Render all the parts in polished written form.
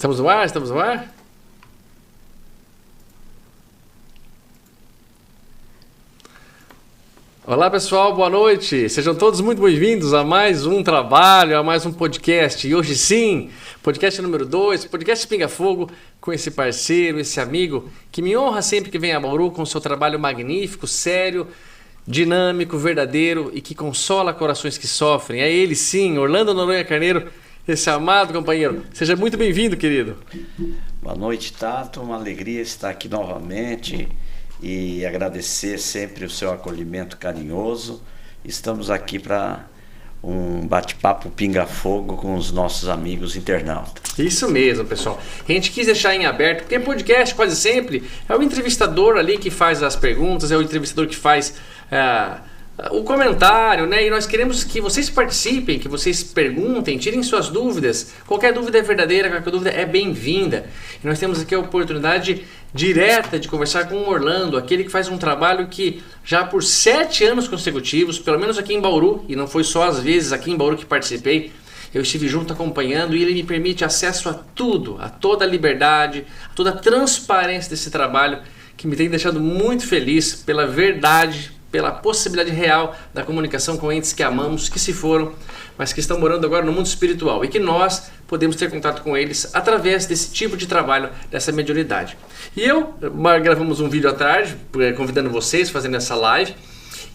Estamos no ar? Estamos no ar? Olá pessoal, boa noite. Sejam todos muito bem-vindos a mais um trabalho, a mais um podcast. E hoje sim, podcast número 2, podcast Pinga Fogo, com esse parceiro, esse amigo que me honra sempre que vem a Bauru com seu trabalho magnífico, sério, dinâmico, verdadeiro e que consola corações que sofrem. É ele sim, Orlando Noronha Carneiro, esse amado companheiro. Seja muito bem-vindo, querido. Boa noite, Tato. Uma alegria estar aqui novamente e agradecer sempre o seu acolhimento carinhoso. Estamos aqui para um bate-papo pinga-fogo com os nossos amigos internautas. Isso mesmo, pessoal. A gente quis deixar em aberto, porque podcast quase sempre é o entrevistador ali que faz as perguntas, é o entrevistador que faz o comentário, né? E nós queremos que vocês participem, que vocês perguntem, tirem suas dúvidas. Qualquer dúvida é verdadeira, qualquer dúvida é bem-vinda. E nós temos aqui a oportunidade direta de conversar com o Orlando, aquele que faz um trabalho que já por 7 anos consecutivos, pelo menos aqui em Bauru, e não foi só as vezes aqui em Bauru que participei, eu estive junto acompanhando e ele me permite acesso a tudo, a toda a liberdade, a toda a transparência desse trabalho que me tem deixado muito feliz pela verdade, pela possibilidade real da comunicação com entes que amamos, que se foram, mas que estão morando agora no mundo espiritual e que nós podemos ter contato com eles através desse tipo de trabalho, dessa mediunidade. E gravamos um vídeo à tarde, convidando vocês, fazendo essa live,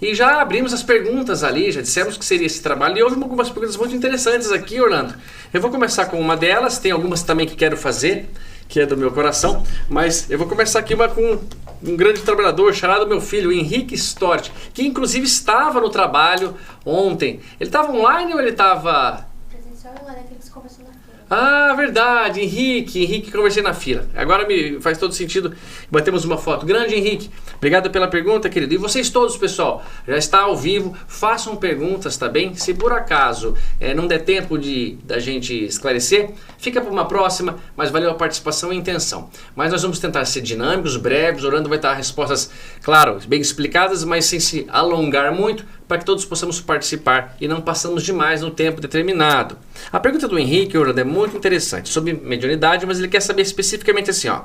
e já abrimos as perguntas ali, já dissemos que seria esse trabalho, e houve algumas perguntas muito interessantes aqui, Orlando. Eu vou começar com uma delas, tem algumas também que quero fazer, que é do meu coração, mas eu vou começar aqui com um grande trabalhador, chamado meu filho, Henrique Stort, que inclusive estava no trabalho ontem. Ele estava online ou ele estava... Presencial e online, que eles conversam na fila. Ah, verdade, Henrique, conversei na fila. Agora me faz todo sentido, batemos uma foto. Grande Henrique, obrigado pela pergunta, querido. E vocês todos, pessoal, já está ao vivo, façam perguntas, tá bem? Se por acaso não der tempo da gente esclarecer, fica para uma próxima, mas valeu a participação e a intenção. Mas nós vamos tentar ser dinâmicos, breves, Orlando vai dar respostas, claro, bem explicadas, mas sem se alongar muito, para que todos possamos participar e não passamos demais no tempo determinado. A pergunta do Henrique, Orlando, é muito interessante, sobre mediunidade, mas ele quer saber especificamente assim, ó.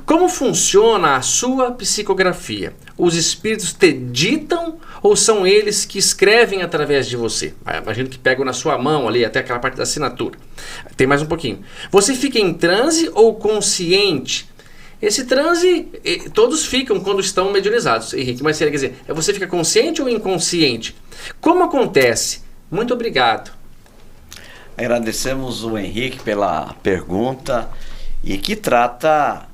Como funciona a sua psicografia? Os espíritos te ditam ou são eles que escrevem através de você? Imagino que pegam na sua mão ali, até aquela parte da assinatura. Tem mais um pouquinho. Você fica em transe ou consciente? Esse transe, todos ficam quando estão mediunizados, Henrique, mas quer dizer, você fica consciente ou inconsciente? Como acontece? Muito obrigado. Agradecemos o Henrique pela pergunta e que trata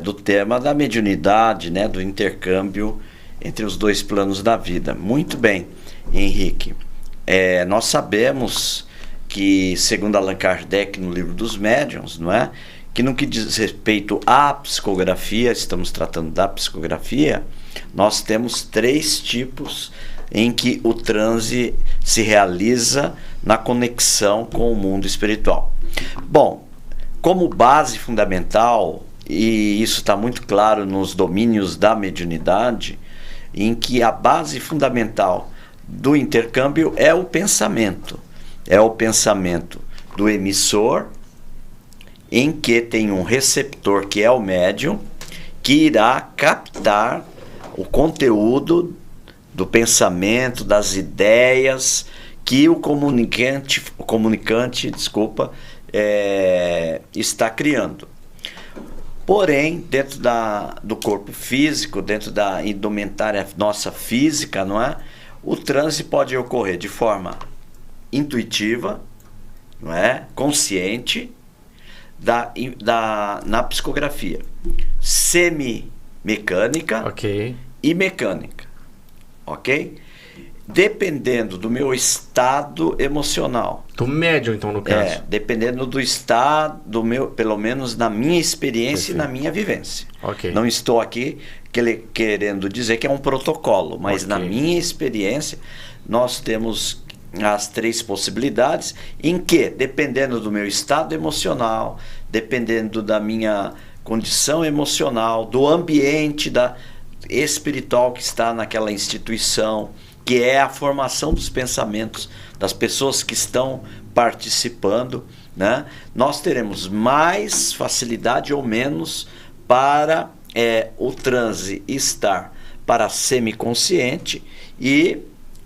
do tema da mediunidade, né, do intercâmbio entre os dois planos da vida. Muito bem, Henrique. Nós sabemos que, segundo Allan Kardec no Livro dos Médiuns, não é? Que no que diz respeito à psicografia, estamos tratando da psicografia, nós temos 3 tipos em que o transe se realiza na conexão com o mundo espiritual. Bom, como base fundamental, e isso está muito claro nos domínios da mediunidade, em que a base fundamental do intercâmbio é o pensamento do emissor, em que tem um receptor que é o médium, que irá captar o conteúdo do pensamento, das ideias que o comunicante está criando. Porém, dentro do corpo físico, dentro da indumentária nossa física, não é? O transe pode ocorrer de forma intuitiva, não é? Consciente, na psicografia semi-mecânica, okay, e mecânica, ok? Dependendo do meu estado emocional. Do médium, então, no caso. Dependendo do estado, pelo menos na minha experiência. Perfeito. E na minha vivência. Okay. Não estou aqui querendo dizer que é um protocolo, mas okay, na minha experiência, nós temos as 3 possibilidades, em que, dependendo do meu estado emocional, dependendo da minha condição emocional, do ambiente espiritual que está naquela instituição, que é a formação dos pensamentos das pessoas que estão participando, né? Nós teremos mais facilidade ou menos para o transe estar para semiconsciente e,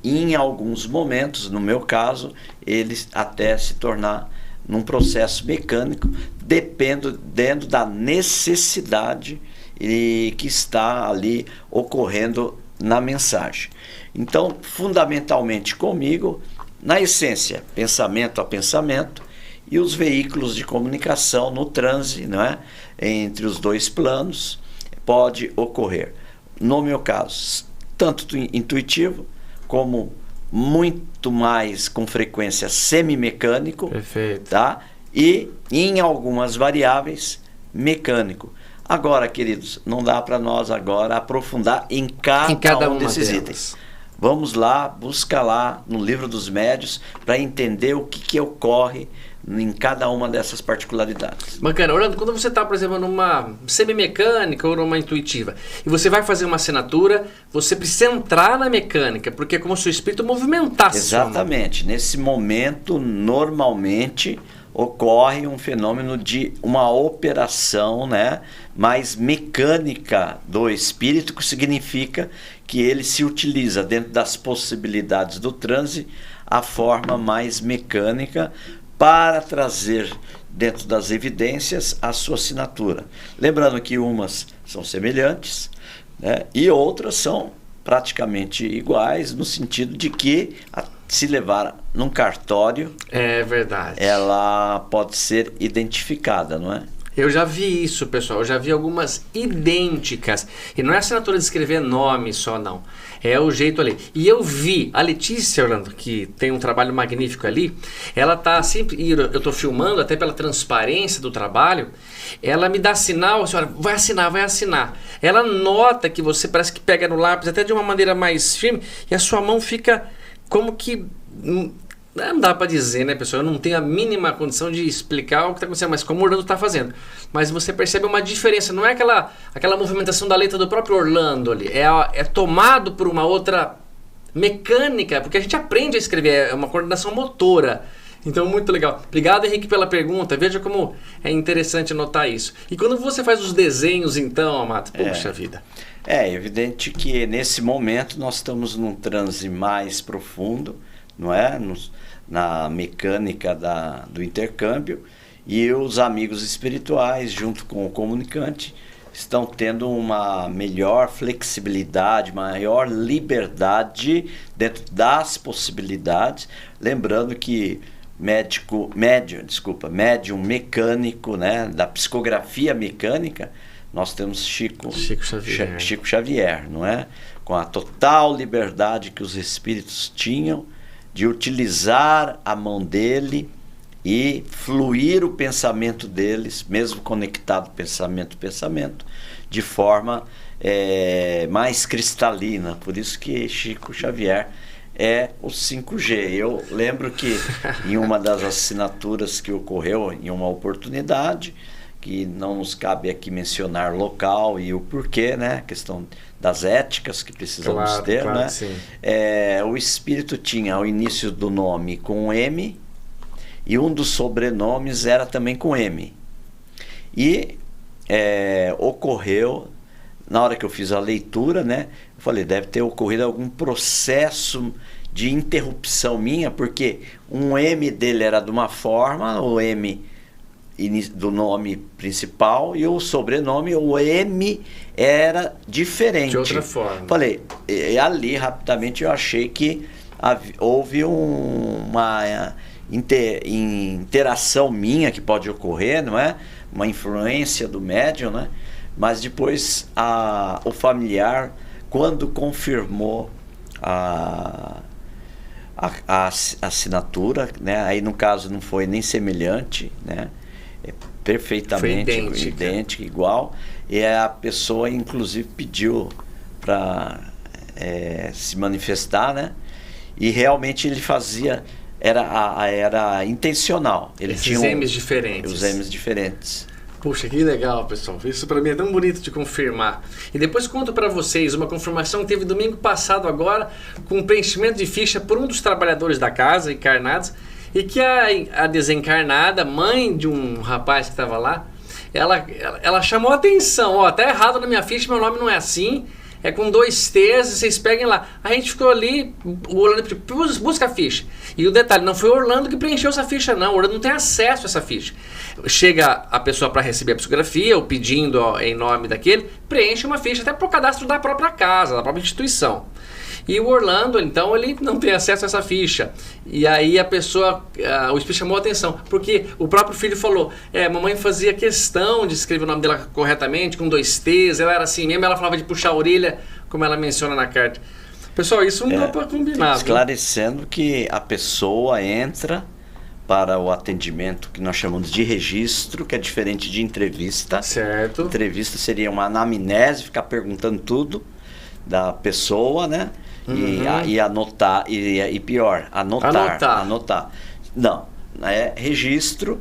em alguns momentos, no meu caso, ele até se tornar num processo mecânico, dependendo da necessidade que está ali ocorrendo na mensagem. Então, fundamentalmente comigo, na essência, pensamento a pensamento, e os veículos de comunicação no transe, não é? Entre os dois planos, pode ocorrer. No meu caso, tanto intuitivo, como muito mais com frequência semimecânico. Perfeito. Tá? E em algumas variáveis, mecânico. Agora, queridos, não dá para nós agora aprofundar em cada um desses itens. Vamos lá, busca lá no Livro dos Médios para entender o que ocorre em cada uma dessas particularidades. Bacana. Orlando, quando você está, por exemplo, numa semimecânica ou numa intuitiva, e você vai fazer uma assinatura, você precisa entrar na mecânica, porque é como se o espírito movimentasse. Exatamente. Nesse momento, normalmente, ocorre um fenômeno de uma operação, né, mais mecânica do espírito, que significa que ele se utiliza dentro das possibilidades do transe a forma mais mecânica para trazer dentro das evidências a sua assinatura. Lembrando que umas são semelhantes, né, e outras são praticamente iguais, no sentido de que se levar num cartório, é verdade, ela pode ser identificada, não é? Eu já vi isso, pessoal. Eu já vi algumas idênticas. E não é assinatura de escrever nome só, não. É o jeito ali. E eu vi a Letícia, Orlando, que tem um trabalho magnífico ali. Ela tá sempre... E eu tô filmando, até pela transparência do trabalho. Ela me dá sinal, senhora, vai assinar, vai assinar. Ela nota que você parece que pega no lápis até de uma maneira mais firme. E a sua mão fica como que... Não dá para dizer, né, pessoal? Eu não tenho a mínima condição de explicar o que está acontecendo, mas como o Orlando está fazendo. Mas você percebe uma diferença, não é aquela movimentação da letra do próprio Orlando ali, é tomado por uma outra mecânica, porque a gente aprende a escrever, é uma coordenação motora. Então, muito legal. Obrigado, Henrique, pela pergunta. Veja como é interessante notar isso. E quando você faz os desenhos, então, Amato, puxa vida. É evidente que nesse momento nós estamos num transe mais profundo, não é? Na mecânica do intercâmbio, e os amigos espirituais, junto com o comunicante, estão tendo uma melhor flexibilidade, maior liberdade dentro das possibilidades. Lembrando que médium mecânico, né, da psicografia mecânica, nós temos Chico Xavier, não é? Com a total liberdade que os espíritos tinham de utilizar a mão dele e fluir o pensamento deles, mesmo conectado pensamento, de forma mais cristalina. Por isso que Chico Xavier é o 5G. Eu lembro que em uma das assinaturas que ocorreu, em uma oportunidade, que não nos cabe aqui mencionar local e o porquê, né? A questão das éticas que precisamos ter, claro, né? Sim. O espírito tinha o início do nome com M e um dos sobrenomes era também com M. E ocorreu, na hora que eu fiz a leitura, né? Eu falei, deve ter ocorrido algum processo de interrupção minha, porque um M dele era de uma forma, o M do nome principal, e o sobrenome, o M, era diferente. De outra forma. Falei, e ali rapidamente eu achei que houve uma interação minha que pode ocorrer, não é? Uma influência do médium, né? Mas depois o familiar, quando confirmou a assinatura, né? Aí no caso não foi nem semelhante, né? Perfeitamente idêntica, igual, e a pessoa inclusive pediu para se manifestar, né? E realmente ele fazia, era intencional. Ele tinha M's diferentes. Os M's diferentes. Puxa, que legal, pessoal. Isso para mim é tão bonito de confirmar. E depois conto para vocês uma confirmação que teve domingo passado agora, com preenchimento de ficha por um dos trabalhadores da casa, encarnados, e que a desencarnada, mãe de um rapaz que estava lá, ela chamou a atenção. Ó, tá errado na minha ficha, meu nome não é assim. É com 2 T's, vocês peguem lá. A gente ficou ali, o Orlando pediu, busca a ficha. E o detalhe, não foi o Orlando que preencheu essa ficha, não. O Orlando não tem acesso a essa ficha. Chega a pessoa para receber a psicografia, ou pedindo em nome daquele, preenche uma ficha até para o cadastro da própria casa, da própria instituição. E o Orlando, então, ele não tem acesso a essa ficha. E aí a pessoa, o espírito chamou a atenção, porque o próprio filho falou, mamãe fazia questão de escrever o nome dela corretamente, com 2 T's, ela era assim mesmo, ela falava de puxar a orelha, como ela menciona na carta. Pessoal, isso não dá para combinar. Esclarecendo que a pessoa entra para o atendimento que nós chamamos de registro, que é diferente de entrevista. Certo. Entrevista seria uma anamnese, ficar perguntando tudo da pessoa, né? E anotar, e pior, anotar. Não, é registro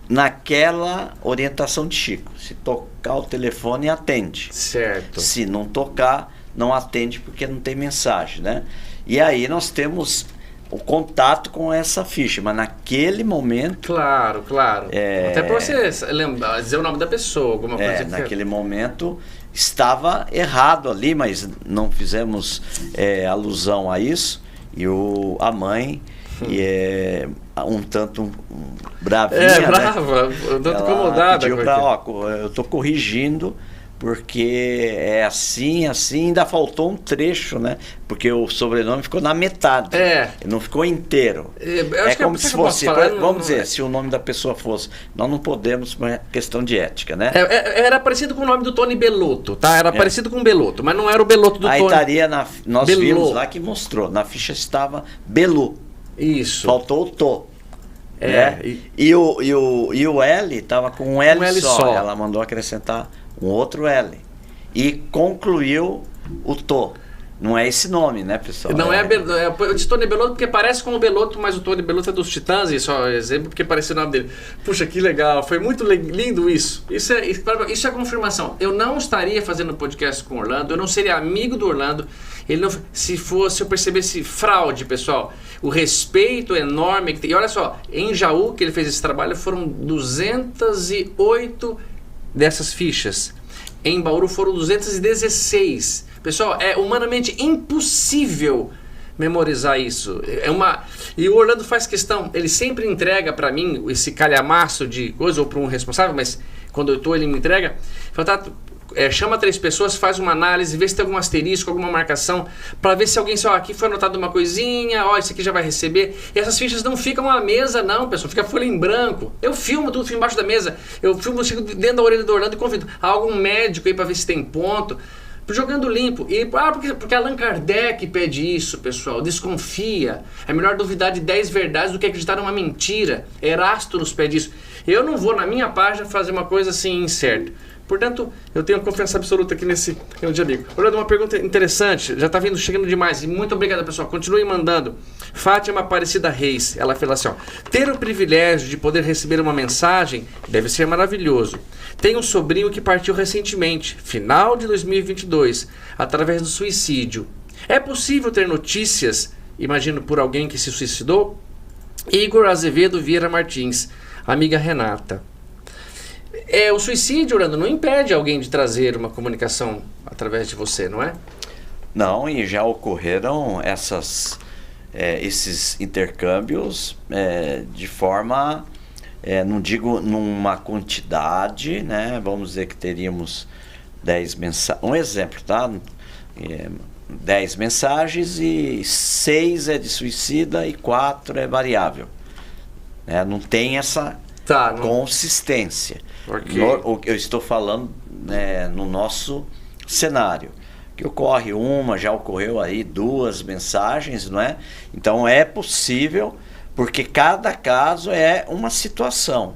naquela orientação de Chico. Se tocar o telefone, atende. Certo. Se não tocar, não atende porque não tem mensagem, né? E aí nós temos o contato com essa ficha, mas naquele momento... Claro. Até para você lembrar, dizer o nome da pessoa, alguma coisa. Naquele momento estava errado ali, mas não fizemos alusão a isso. E a mãe, e é um tanto bravinha, brava, um tanto incomodada. Pediu eu estou corrigindo, porque é assim, ainda faltou um trecho, né? Porque o sobrenome ficou na metade. Não ficou inteiro. Como se fosse, vamos dizer, se o nome da pessoa fosse. Nós não podemos, por questão de ética, né? Era parecido com o nome do Tony Belotto, tá? Era parecido com o Belotto, mas não era o Belotto do Aí Tony. Estaria nós vimos lá que mostrou, na ficha estava Belu. Isso. Faltou o Tô. Né? E o L estava com um L só. Ela mandou acrescentar um outro L. E concluiu o Tô. Não é esse nome, né, pessoal? Não eu disse Tony Belotto porque parece com o Belotto, mas o Tony Belotto é dos Titãs, e só exemplo porque parece o nome dele. Puxa, que legal, foi muito lindo isso. Isso é confirmação. Eu não estaria fazendo podcast com o Orlando, eu não seria amigo do Orlando, se eu percebesse fraude, pessoal. O respeito enorme que tem. E olha só, em Jaú, que ele fez esse trabalho, foram 208 dessas fichas. Em Bauru foram 216. Pessoal, é humanamente impossível memorizar isso. E o Orlando faz questão, ele sempre entrega para mim esse calhamaço de coisa, ou para um responsável, mas quando eu estou, ele me entrega. Fala, chama 3 pessoas, faz uma análise, vê se tem algum asterisco, alguma marcação, para ver se alguém, aqui foi anotado uma coisinha, isso aqui já vai receber. E essas fichas não ficam à mesa, não, pessoal, fica folha em branco. Eu filmo tudo, fico embaixo da mesa, chego dentro da orelha do Orlando e convido algum médico aí para ver se tem ponto. Jogando limpo. Porque Allan Kardec pede isso, pessoal. Desconfia. É melhor duvidar de 10 verdades do que acreditar numa mentira. Erasto nos pede isso. Eu não vou, na minha página, fazer uma coisa assim incerta. Portanto, eu tenho confiança absoluta aqui nesse grande amigo. Olha, uma pergunta interessante. Já está chegando demais. E muito obrigado, pessoal. Continue mandando. Fátima Aparecida Reis. Ela fala assim, ter o privilégio de poder receber uma mensagem deve ser maravilhoso. Tem um sobrinho que partiu recentemente, final de 2022, através do suicídio. É possível ter notícias, imagino, por alguém que se suicidou? Igor Azevedo Vieira Martins, amiga Renata. O suicídio, Orlando, não impede alguém de trazer uma comunicação através de você, não é? Não, e já ocorreram esses intercâmbios de forma... não digo numa quantidade, né? Vamos dizer que teríamos 10 mensagens. Um exemplo, tá? 10 mensagens e 6 é de suicida e 4 é variável. Não tem essa consistência. Okay. Eu estou falando no nosso cenário. Que ocorre já ocorreu aí 2 mensagens, não é? Então é possível... Porque cada caso é uma situação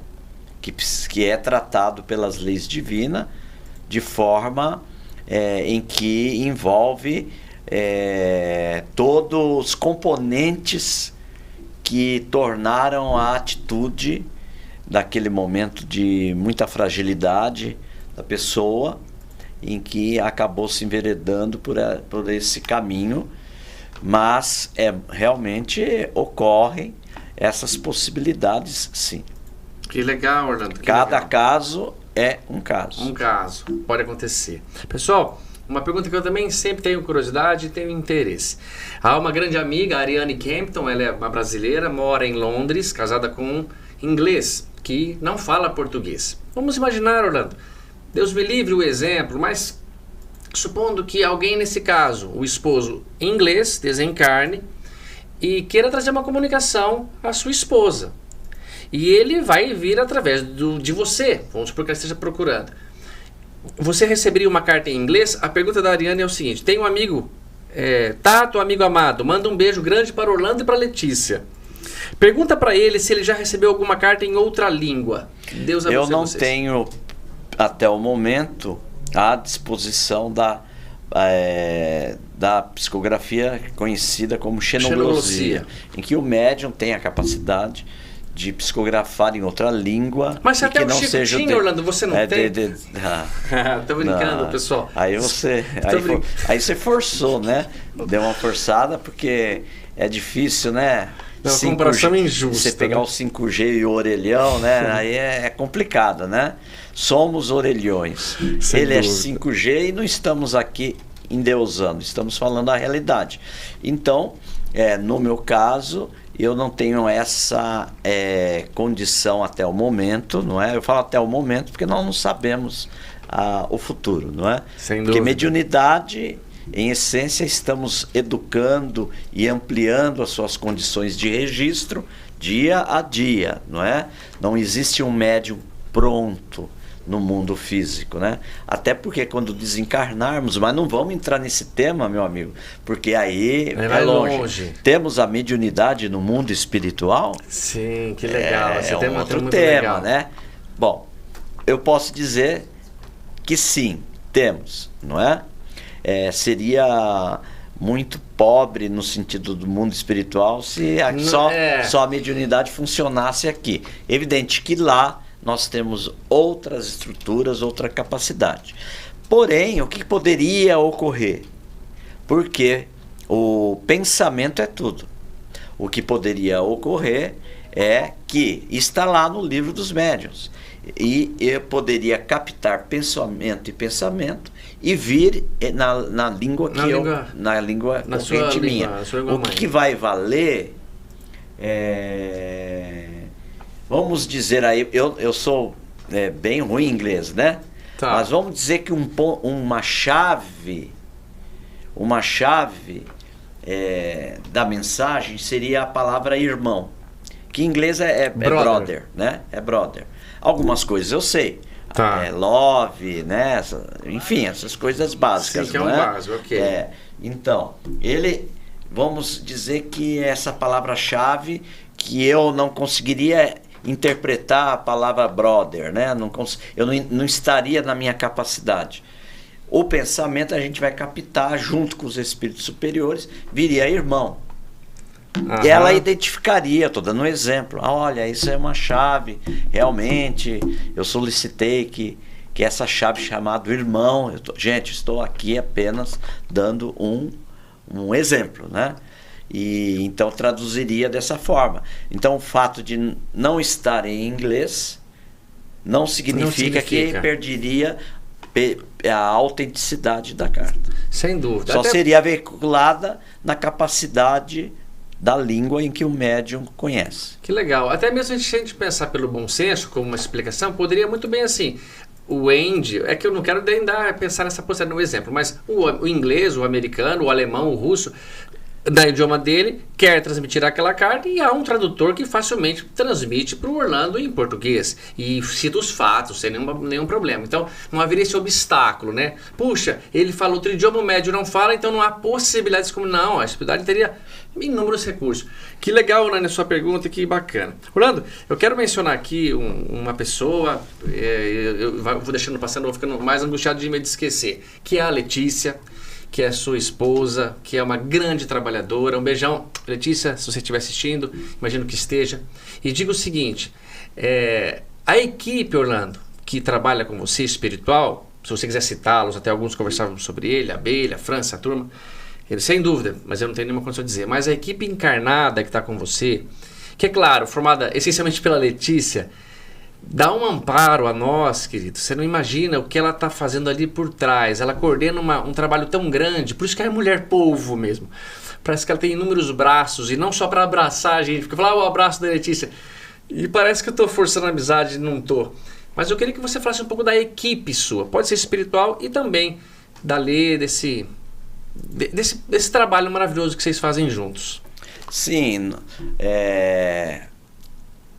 que é tratado pelas leis divinas de forma em que envolve todos os componentes que tornaram a atitude daquele momento de muita fragilidade da pessoa, em que acabou se enveredando por esse caminho, mas realmente ocorrem essas possibilidades, sim. Que legal, Orlando. Cada caso é um caso. Um caso, pode acontecer. Pessoal, uma pergunta que eu também sempre tenho curiosidade e tenho interesse. Há uma grande amiga, a Ariane Campton, ela é uma brasileira, mora em Londres, casada com um inglês, que não fala português. Vamos imaginar, Orlando, Deus me livre o exemplo, mas supondo que alguém nesse caso, o esposo inglês, desencarne e queira trazer uma comunicação à sua esposa. E ele vai vir através de você, vamos supor que ela esteja procurando. Você receberia uma carta em inglês? A pergunta da Ariane é o seguinte: tem um amigo, Tato, amigo amado, manda um beijo grande para Orlando e para Letícia. Pergunta para ele se ele já recebeu alguma carta em outra língua. Deus abençoe vocês. Eu não tenho, até o momento, à disposição da psicografia conhecida como xenoglosia, em que o médium tem a capacidade de psicografar em outra língua. Mas até que o não Chico seja tinha, Orlando, você não tem? Tô brincando, não, pessoal. Aí você forçou, né? Deu uma forçada, porque é difícil, né? É uma comparação injusta. Você pegar, né, o 5G e o orelhão, né? Aí é complicado, né? Somos orelhões. Ele é 5G e não estamos aqui endeusando, estamos falando a realidade. Então, no meu caso, eu não tenho essa condição até o momento, não é? Eu falo até o momento porque nós não sabemos o futuro, não é? Sem dúvida. Porque mediunidade, em essência, estamos educando e ampliando as suas condições de registro dia a dia, não é? Não existe um médium pronto no mundo físico, né? Até porque quando desencarnarmos, mas não vamos entrar nesse tema, meu amigo, porque aí vai longe. Temos a mediunidade no mundo espiritual. Sim, que legal. É um outro tema, né? Bom, eu posso dizer que sim, temos, não é? Seria muito pobre no sentido do mundo espiritual se só a mediunidade funcionasse aqui. Evidente que lá nós temos outras estruturas, outra capacidade. Porém, o que poderia ocorrer? Porque o pensamento é tudo. O que poderia ocorrer é que está lá no livro dos médiuns. E eu poderia captar pensamento e vir na língua corrente minha. O que vai valer vamos dizer aí, eu sou bem ruim em inglês, né? Tá. Mas vamos dizer que uma chave da mensagem seria a palavra irmão, que em inglês é brother, né? É brother. Algumas coisas eu sei. Tá. Love, né? Enfim, essas coisas básicas. Sim, que é um básico, ok. Então, vamos dizer que essa palavra-chave que eu não conseguiria interpretar a palavra brother, né? Eu não estaria na minha capacidade. O pensamento a gente vai captar junto com os espíritos superiores, viria irmão. Aham. E ela identificaria, estou dando um exemplo. Olha, isso é uma chave, realmente, eu solicitei que essa chave chamada irmão, estou aqui apenas dando um exemplo, né? E então traduziria dessa forma. Então o fato de não estar em inglês não significa que perderia a autenticidade da carta. Sem dúvida. Só seria veiculada na capacidade da língua em que o médium conhece. Que legal. Até mesmo se a gente pensar pelo bom senso, como uma explicação, poderia muito bem assim. O Andy, é que eu não quero ainda pensar nessa possibilidade no exemplo, mas o inglês, o americano, o alemão, o russo, no idioma dele, quer transmitir aquela carta e há um tradutor que facilmente transmite para o Orlando em português e cita os fatos sem nenhum problema. Então não haveria esse obstáculo, né? Puxa, ele fala outro idioma, o médio não fala, então não há possibilidades como não, a espiritualidade teria inúmeros recursos. Que legal, né, na sua pergunta, que bacana. Orlando, eu quero mencionar aqui uma pessoa, eu vou deixando passando, vou ficando mais angustiado de me esquecer, que é a Letícia, que é sua esposa, que é uma grande trabalhadora. Um beijão, Letícia, se você estiver assistindo, imagino que esteja. E diga o seguinte, a equipe, Orlando, que trabalha com você, espiritual, se você quiser citá-los, até alguns conversávamos sobre ele, a Abelha, a França, a turma, ele, sem dúvida, mas eu não tenho nenhuma condição de dizer, mas a equipe encarnada que está com você, que é claro, formada essencialmente pela Letícia, dá um amparo a nós, querido. Você não imagina o que ela está fazendo ali por trás. Ela coordena um trabalho tão grande, por isso que é mulher polvo mesmo. Parece que ela tem inúmeros braços, e não só para abraçar a gente, porque falar o abraço da Letícia. E parece que eu estou forçando a amizade, não estou. Mas eu queria que você falasse um pouco da equipe sua. Pode ser espiritual e também da lei, desse trabalho maravilhoso que vocês fazem juntos. Sim,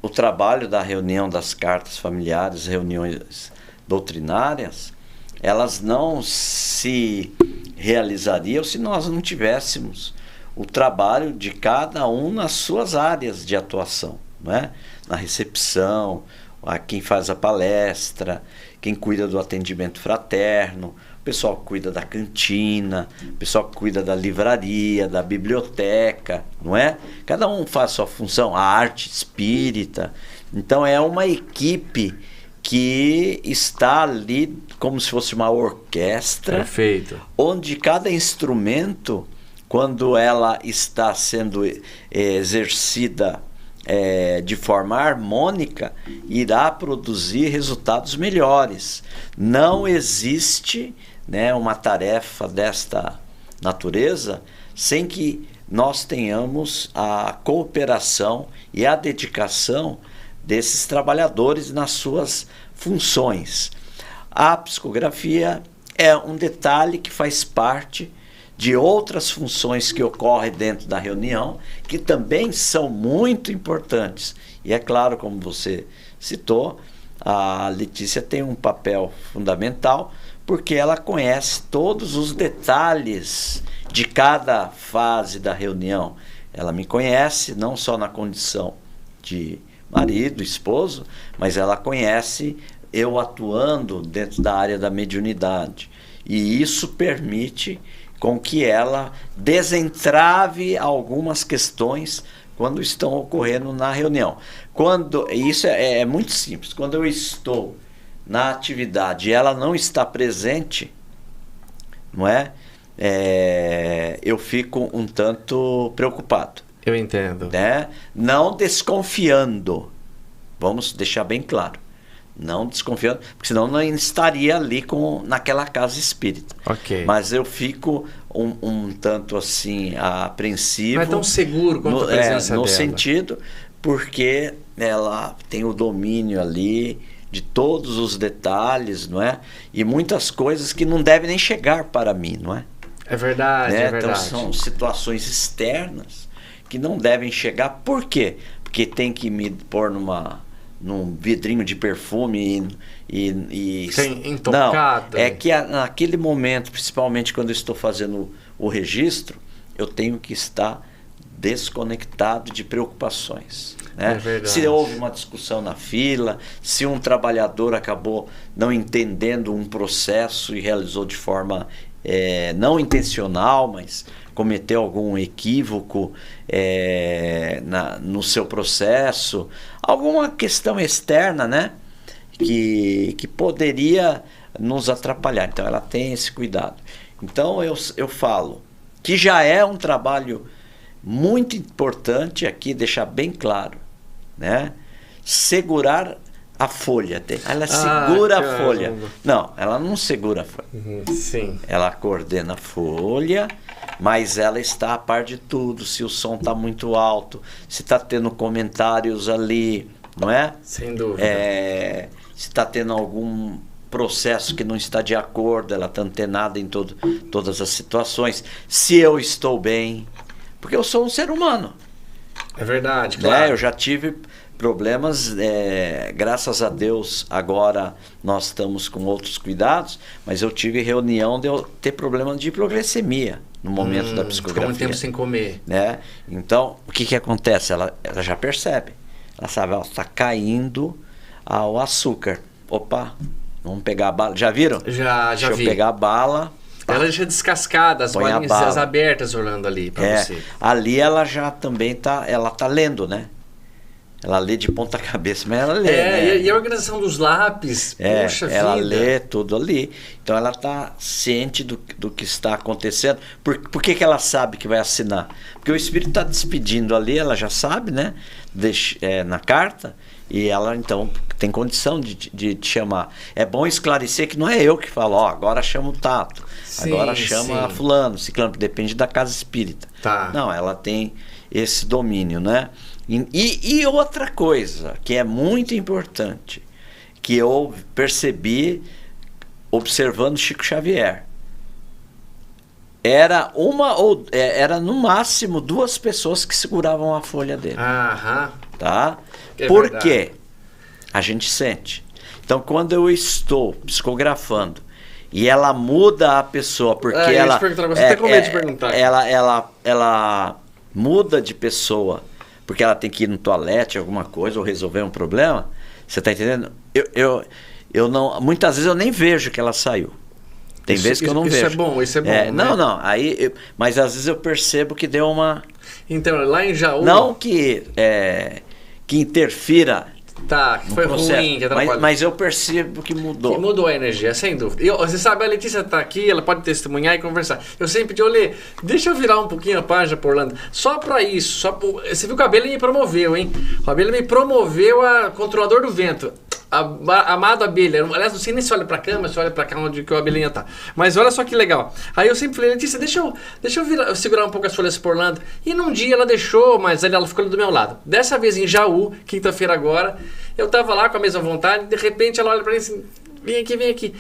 o trabalho da reunião das cartas familiares, reuniões doutrinárias, elas não se realizariam se nós não tivéssemos o trabalho de cada um nas suas áreas de atuação, não é? Na recepção, a quem faz a palestra, quem cuida do atendimento fraterno, o pessoal que cuida da cantina, o pessoal que cuida da livraria, da biblioteca, não é? Cada um faz sua função, a arte espírita. Então é uma equipe que está ali como se fosse uma orquestra. Perfeito. Onde cada instrumento, quando ela está sendo exercida de forma harmônica, irá produzir resultados melhores. Não existe, né, uma tarefa desta natureza sem que nós tenhamos a cooperação e a dedicação desses trabalhadores nas suas funções. A psicografia é um detalhe que faz parte de outras funções que ocorrem dentro da reunião, que também são muito importantes. E é claro, como você citou, a Letícia tem um papel fundamental, porque ela conhece todos os detalhes de cada fase da reunião. Ela me conhece não só na condição de marido, esposo, mas ela conhece eu atuando dentro da área da mediunidade. E isso permite com que ela desentrave algumas questões quando estão ocorrendo na reunião. Isso é muito simples. Quando eu estou na atividade e ela não está presente, não é? Eu fico um tanto preocupado. Eu entendo. Né? Não desconfiando. Vamos deixar bem claro. Não desconfiando, porque senão não estaria ali naquela casa espírita. Okay. Mas eu fico um tanto assim apreensivo. Não é tão seguro quanto a presença no dela. sentido, porque ela tem o domínio ali de todos os detalhes, não é? E muitas coisas que não devem nem chegar para mim, não é? É verdade, né? é verdade. Então são situações externas que não devem chegar. Por quê? Porque tem que me pôr num vidrinho de perfume e sem intocado. Não, é que naquele momento, principalmente quando eu estou fazendo o registro, eu tenho que estar desconectado de preocupações, né? É verdade. Se houve uma discussão na fila, se um trabalhador acabou não entendendo um processo e realizou de forma não intencional, mas cometeu algum equívoco no seu processo, alguma questão externa, né, que poderia nos atrapalhar. Então ela tem esse cuidado. Então eu falo que já é um trabalho muito importante aqui, deixar bem claro, né, segurar a folha. Ela segura a folha. Não, ela não segura a folha. Sim. Ela coordena a folha, mas ela está a par de tudo. Se o som está muito alto, se está tendo comentários ali, não é? Sem dúvida. Se está tendo algum processo que não está de acordo, ela está antenada em todas as situações. Se eu estou bem, porque eu sou um ser humano. É verdade, claro. Eu já tive problemas, graças a Deus agora nós estamos com outros cuidados, mas eu tive reunião de eu ter problema de hipoglicemia no momento da psicografia. Ficou muito tempo sem comer. Né? Então, o que acontece? Ela já percebe. Ela sabe, está caindo o açúcar. Opa, vamos pegar a bala. Já viram? Já Deixa vi. eu pegar a bala. Ela deixa descascada, as Põe a bolinhas bala. abertas rolando ali pra você. Ali ela já também ela tá lendo, né? Ela lê de ponta cabeça, mas ela lê, É, né? e a organização dos lápis, puxa ela vida. lê tudo ali. Então ela está ciente do que está acontecendo. Por que ela sabe que vai assinar? Porque o espírito está despedindo ali, ela já sabe, né? Na carta, e ela então tem condição de te chamar. É bom esclarecer que não é eu que falo, agora chama o Tato, agora chama fulano, ciclano, depende da casa espírita. Tá. Não, ela tem esse domínio, né? E outra coisa que é muito importante, que eu percebi observando Chico Xavier, era no máximo 2 pessoas que seguravam a folha dele. Aham. Tá? É Por verdade. quê? A gente sente. Então, quando eu estou psicografando e ela muda a pessoa, porque eu ia ela te perguntar, você tá com medo de perguntar. ela muda de pessoa porque ela tem que ir no toalete, alguma coisa, ou resolver um problema, você tá entendendo? Eu não, muitas vezes eu nem vejo que ela saiu. Tem vezes que eu não vejo. Isso é bom, isso é bom. Né? Não. Mas às vezes eu percebo que deu uma... Então, lá em Jaú... Não que interfira... Tá, que foi processo, ruim, que atrapalhou. mas eu percebo que mudou. Que mudou a energia, sem dúvida. Você sabe, a Letícia tá aqui, ela pode testemunhar e conversar. Eu sempre pedi, Lê, deixa eu virar um pouquinho a página por Orlando. Só pra isso, você viu que o Abelha me promoveu, hein? O Abelha me promoveu a controlador do vento. Amado Abelha. Aliás, não sei nem se olha pra câmera, se olha pra cá onde que o Abelhinha tá. Mas olha só que legal. Aí eu sempre falei, Letícia, deixa eu segurar um pouco as folhas por Orlando. E num dia ela deixou, mas ela ficou ali do meu lado. Dessa vez em Jaú, quinta-feira agora, eu tava lá com a mesma vontade, de repente ela olha pra mim assim, vem aqui.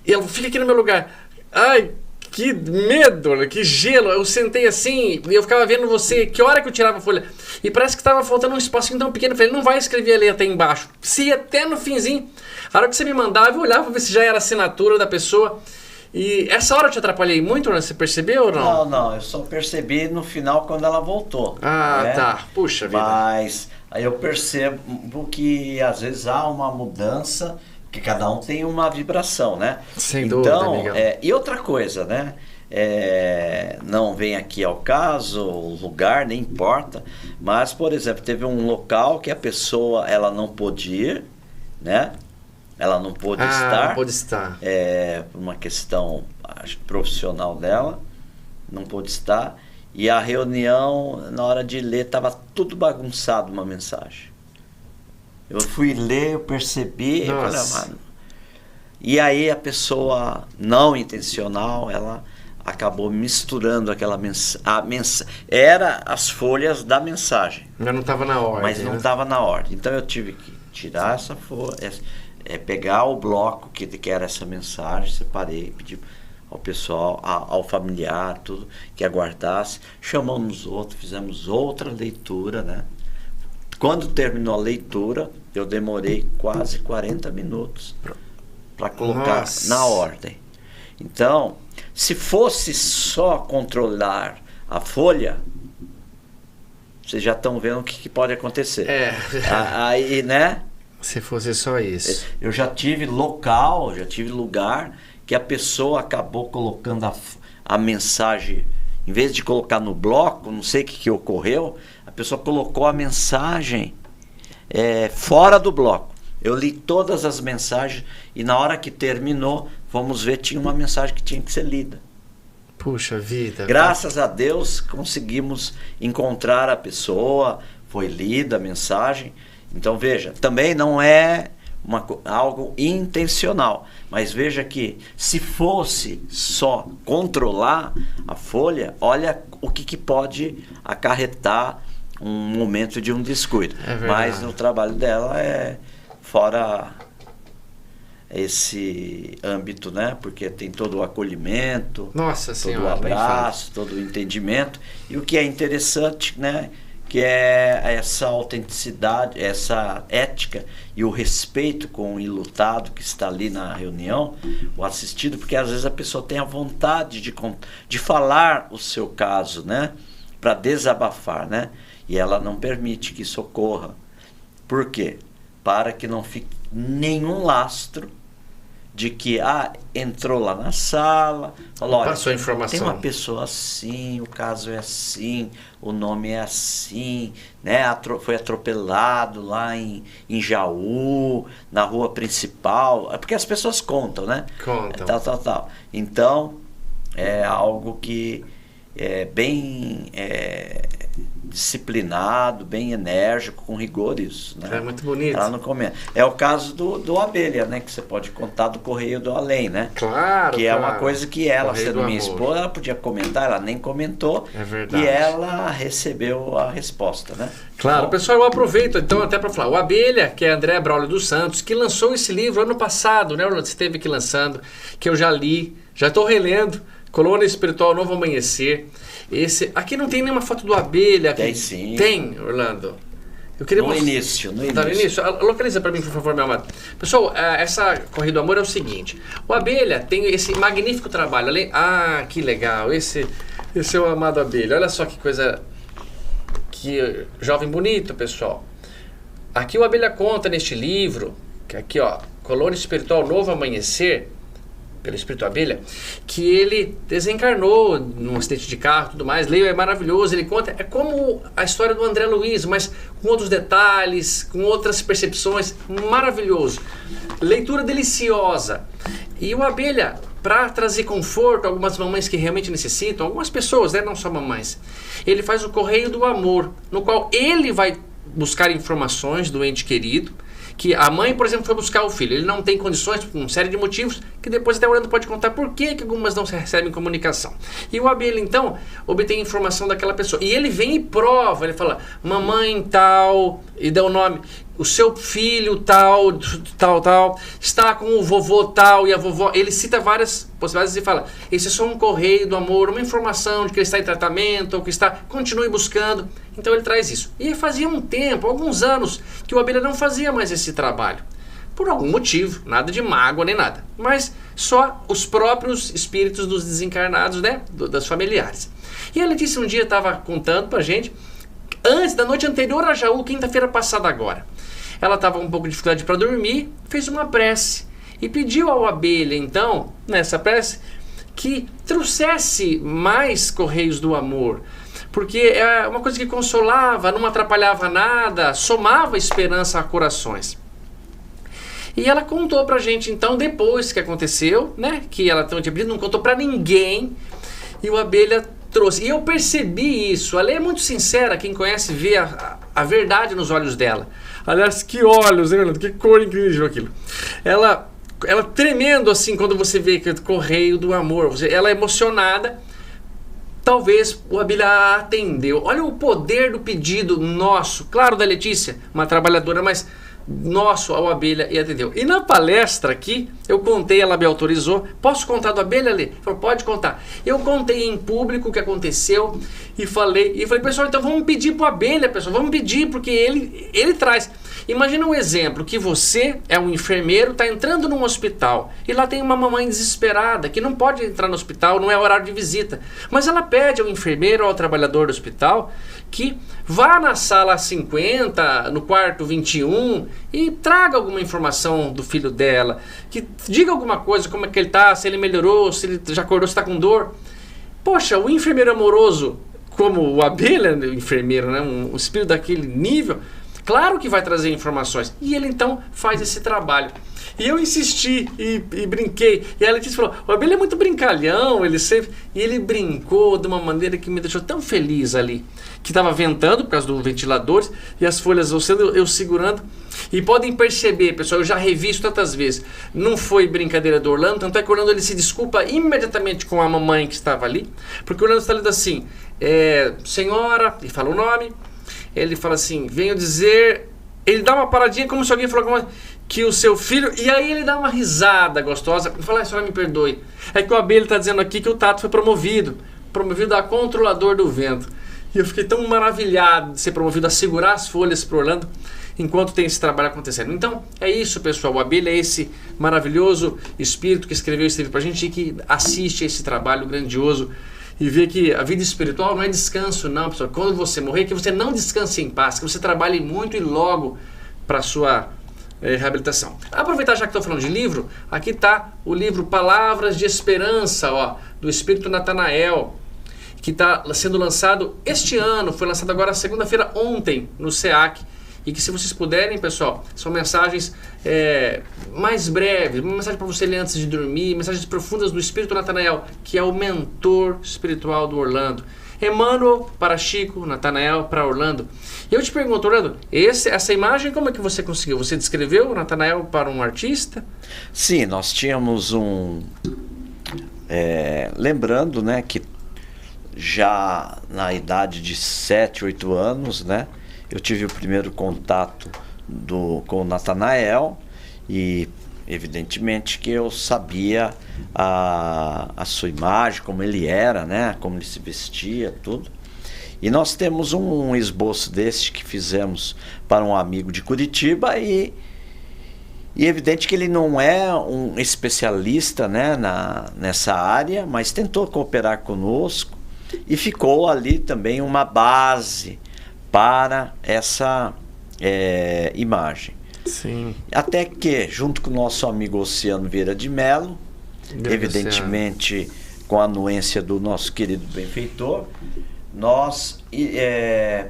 E ela fica aqui no meu lugar. Ai, que medo, que gelo. Eu sentei assim e eu ficava vendo você, que hora que eu tirava a folha. E parece que estava faltando um espacinho tão pequeno. Eu falei, não vai escrever ali até embaixo. Se ia até no finzinho. A hora que você me mandava, eu olhava pra ver se já era a assinatura da pessoa. E essa hora eu te atrapalhei muito, né? Você percebeu ou não? Não, eu só percebi no final quando ela voltou. Ah, tá. Puxa vida. Mas aí eu percebo que às vezes há uma mudança, porque cada um tem uma vibração, né? Sem dúvida, amigão. E outra coisa, né? Não vem aqui ao caso, o lugar, nem importa, mas, por exemplo, teve um local que a pessoa ela não pôde ir, né? Ela não pôde estar. Não pôde estar. Por uma questão profissional dela, não pôde estar. E a reunião, na hora de ler, estava tudo bagunçado, uma mensagem. Eu fui ler, eu percebi, eu falei, mano. E aí a pessoa não intencional, ela acabou misturando aquela mensagem. Era as folhas da mensagem. Mas não estava na ordem. Mas não estava na ordem. Então eu tive que tirar essa folha, pegar o bloco que era essa mensagem, separei, pedi ao pessoal, ao familiar, tudo, que aguardasse. Chamamos outro, fizemos outra leitura, né? Quando terminou a leitura, eu demorei quase 40 minutos para colocar na ordem. Então, se fosse só controlar a folha, vocês já estão vendo o que pode acontecer. Aí, né? Se fosse só isso. Eu já tive lugar que a pessoa acabou colocando a mensagem, em vez de colocar no bloco, não sei o que ocorreu, a pessoa colocou a mensagem fora do bloco. Eu li todas as mensagens e na hora que terminou, vamos ver, tinha uma mensagem que tinha que ser lida. Puxa vida. Graças a Deus conseguimos encontrar a pessoa, foi lida a mensagem. Então veja, também não é algo intencional, mas veja que se fosse só controlar a folha, olha o que pode acarretar um momento de um descuido. Mas no trabalho dela fora esse âmbito, né? Porque tem todo o acolhimento, todo o abraço, todo o entendimento. E o que é interessante, né? Que é essa autenticidade, essa ética e o respeito com o ilutado que está ali na reunião, o assistido, porque às vezes a pessoa tem a vontade de falar o seu caso, né? Para desabafar, né? E ela não permite que isso ocorra. Por quê? Para que não fique nenhum lastro de que entrou lá na sala, falou, olha, passou a informação. tem uma pessoa assim, o caso é assim, o nome é assim, né? Foi atropelado lá em Jaú, na rua principal, é porque as pessoas contam, né? Contam. Tal. Então, é algo que é bem disciplinado, bem enérgico, com rigor isso, né? É muito bonito. Ela não comenta. É o caso do Abelha, né? Que você pode contar do Correio do Além, né? Claro. Que é uma coisa que ela, Correio sendo do minha Amor. esposa, ela podia comentar, ela nem comentou. É verdade. E ela recebeu a resposta, né? Claro, Bom, pessoal, eu aproveito então até para falar. O Abelha, que é André Braulio dos Santos, que lançou esse livro ano passado, né? Orlando esteve aqui lançando, que eu já li, já estou relendo, Colônia Espiritual Novo Amanhecer. Esse aqui não tem nenhuma foto do Abelha. Tem sim. Tem, Orlando. Eu queria no início. Tá no início? Localiza para mim, por favor, meu amado. Pessoal, essa Corrida do Amor é o seguinte. O Abelha tem esse magnífico trabalho. Que legal. Esse é o amado Abelha. Olha só que coisa... Que jovem bonito, pessoal. Aqui o Abelha conta neste livro, que aqui, ó, Colônia Espiritual Novo Amanhecer, pelo Espírito Abelha, que ele desencarnou num acidente de carro e tudo mais. Leio, é maravilhoso. Ele conta, é como a história do André Luiz, mas com outros detalhes, com outras percepções. Maravilhoso. Leitura deliciosa. E o Abelha, para trazer conforto a algumas mamães que realmente necessitam, algumas pessoas, né, não só mamães, ele faz o Correio do Amor, no qual ele vai buscar informações do ente querido, que a mãe, por exemplo, foi buscar o filho, ele não tem condições, por uma série de motivos, que depois até o Orlando pode contar por que algumas não recebem comunicação. E o Abelha, então, obtém informação daquela pessoa. E ele vem e prova, ele fala, mamãe tal, e dá o nome, o seu filho tal, está com o vovô tal e a vovó. Ele cita várias possibilidades e fala, esse é só um correio do amor, uma informação de que ele está em tratamento, ou que está, continue buscando. Então ele traz isso. E fazia um tempo, alguns anos, que o Abelha não fazia mais esse trabalho. Por algum motivo, nada de mágoa nem nada. Mas só os próprios espíritos dos desencarnados, né? Das familiares. E a Letícia um dia estava contando pra gente, antes da noite anterior a Jaú, quinta-feira passada agora. Ela estava com um pouco de dificuldade para dormir, fez uma prece e pediu ao Abelha, então, nessa prece, que trouxesse mais correios do amor. Porque é uma coisa que consolava, não atrapalhava nada, somava esperança a corações. E ela contou pra gente, então, depois que aconteceu, né? Que ela tinha pedido, não contou pra ninguém. E o Abelha trouxe. E eu percebi isso. Ela é muito sincera, quem conhece vê a verdade nos olhos dela. Aliás, que olhos, hein, Orlando? Que cor incrível aquilo. Ela tremendo assim, quando você vê que é o Correio do Amor. Ela é emocionada. Talvez o Abelha a atendeu. Olha o poder do pedido nosso. Claro, da Letícia, uma trabalhadora, mas nosso ao Abelha e atendeu. E na palestra aqui, eu contei, ela me autorizou. Posso contar do Abelha, Lê? Falou, pode contar. Eu contei em público o que aconteceu e falei, pessoal, então vamos pedir pro Abelha, pessoal, vamos pedir, porque ele traz. Imagina um exemplo, que você é um enfermeiro, está entrando num hospital e lá tem uma mamãe desesperada que não pode entrar no hospital, não é horário de visita. Mas ela pede ao enfermeiro, ao trabalhador do hospital, que vá na sala 50, no quarto 21 e traga alguma informação do filho dela, que diga alguma coisa, como é que ele está, se ele melhorou, se ele já acordou, se está com dor. Poxa, o enfermeiro amoroso, como o Abelha, o enfermeiro, né, um espírito daquele nível, claro que vai trazer informações. E ele então faz esse trabalho. E eu insisti e brinquei. E a Letícia falou, o Abelha é muito brincalhão, e ele brincou de uma maneira que me deixou tão feliz ali. Que estava ventando por causa dos ventiladores e as folhas eu segurando. E podem perceber, pessoal, eu já revi isso tantas vezes. Não foi brincadeira do Orlando, tanto é que o Orlando ele se desculpa imediatamente com a mamãe que estava ali. Porque o Orlando está lendo assim, senhora, e fala o nome. Ele fala assim, venho dizer... Ele dá uma paradinha como se alguém falou que o seu filho... E aí ele dá uma risada gostosa. E fala, a senhora me perdoe. É que o Abelha está dizendo aqui que o Tato foi promovido a controlador do vento. E eu fiquei tão maravilhado de ser promovido a segurar as folhas para Orlando enquanto tem esse trabalho acontecendo. Então, é isso, pessoal. O Abelha é esse maravilhoso espírito que escreveu esse livro para a gente e que assiste a esse trabalho grandioso e vê que a vida espiritual não é descanso, não, pessoal. Quando você morrer, que você não descanse em paz, que você trabalhe muito e logo para a sua reabilitação. Aproveitar já que estou falando de livro, aqui está o livro Palavras de Esperança, ó, do Espírito Natanael, que está sendo lançado este ano, foi lançado agora segunda-feira ontem no SEAC, e que se vocês puderem, pessoal, são mensagens mais breves, uma mensagem para você ler antes de dormir, mensagens profundas do Espírito Natanael, que é o mentor espiritual do Orlando. Emmanuel para Chico, Natanael para Orlando. E eu te pergunto, Orlando, essa imagem como é que você conseguiu? Você descreveu o Natanael para um artista? Sim, nós tínhamos lembrando, né, que já na idade de 7, 8 anos, né, eu tive o primeiro contato com o Natanael e evidentemente que eu sabia a sua imagem, como ele era, né, como ele se vestia, tudo. E nós temos um esboço desse que fizemos para um amigo de Curitiba e evidente que ele não é um especialista, né, nessa área, mas tentou cooperar conosco e ficou ali também uma base para essa imagem. Sim. Até que, junto com o nosso amigo Oceano Vieira de Mello, evidentemente com a anuência do nosso querido benfeitor, nós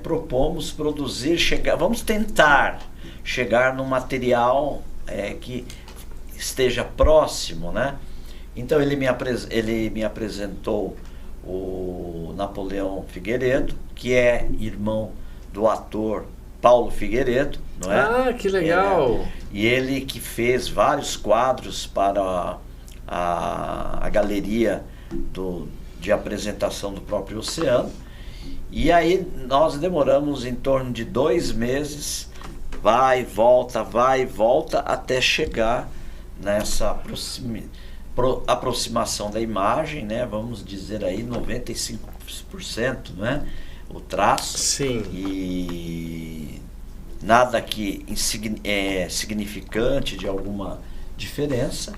propomos produzir, vamos tentar chegar num material que esteja próximo, né? Então ele me apresentou o Napoleão Figueiredo, que é irmão do ator Paulo Figueiredo, não é? Ah, que legal! E ele que fez vários quadros para a galeria de apresentação do próprio Oceano. E aí nós demoramos em torno de 2 meses, vai e volta, até chegar nessa aproximação da imagem, né? Vamos dizer aí 95%, né? O traço. Sim. E nada que significante de alguma diferença.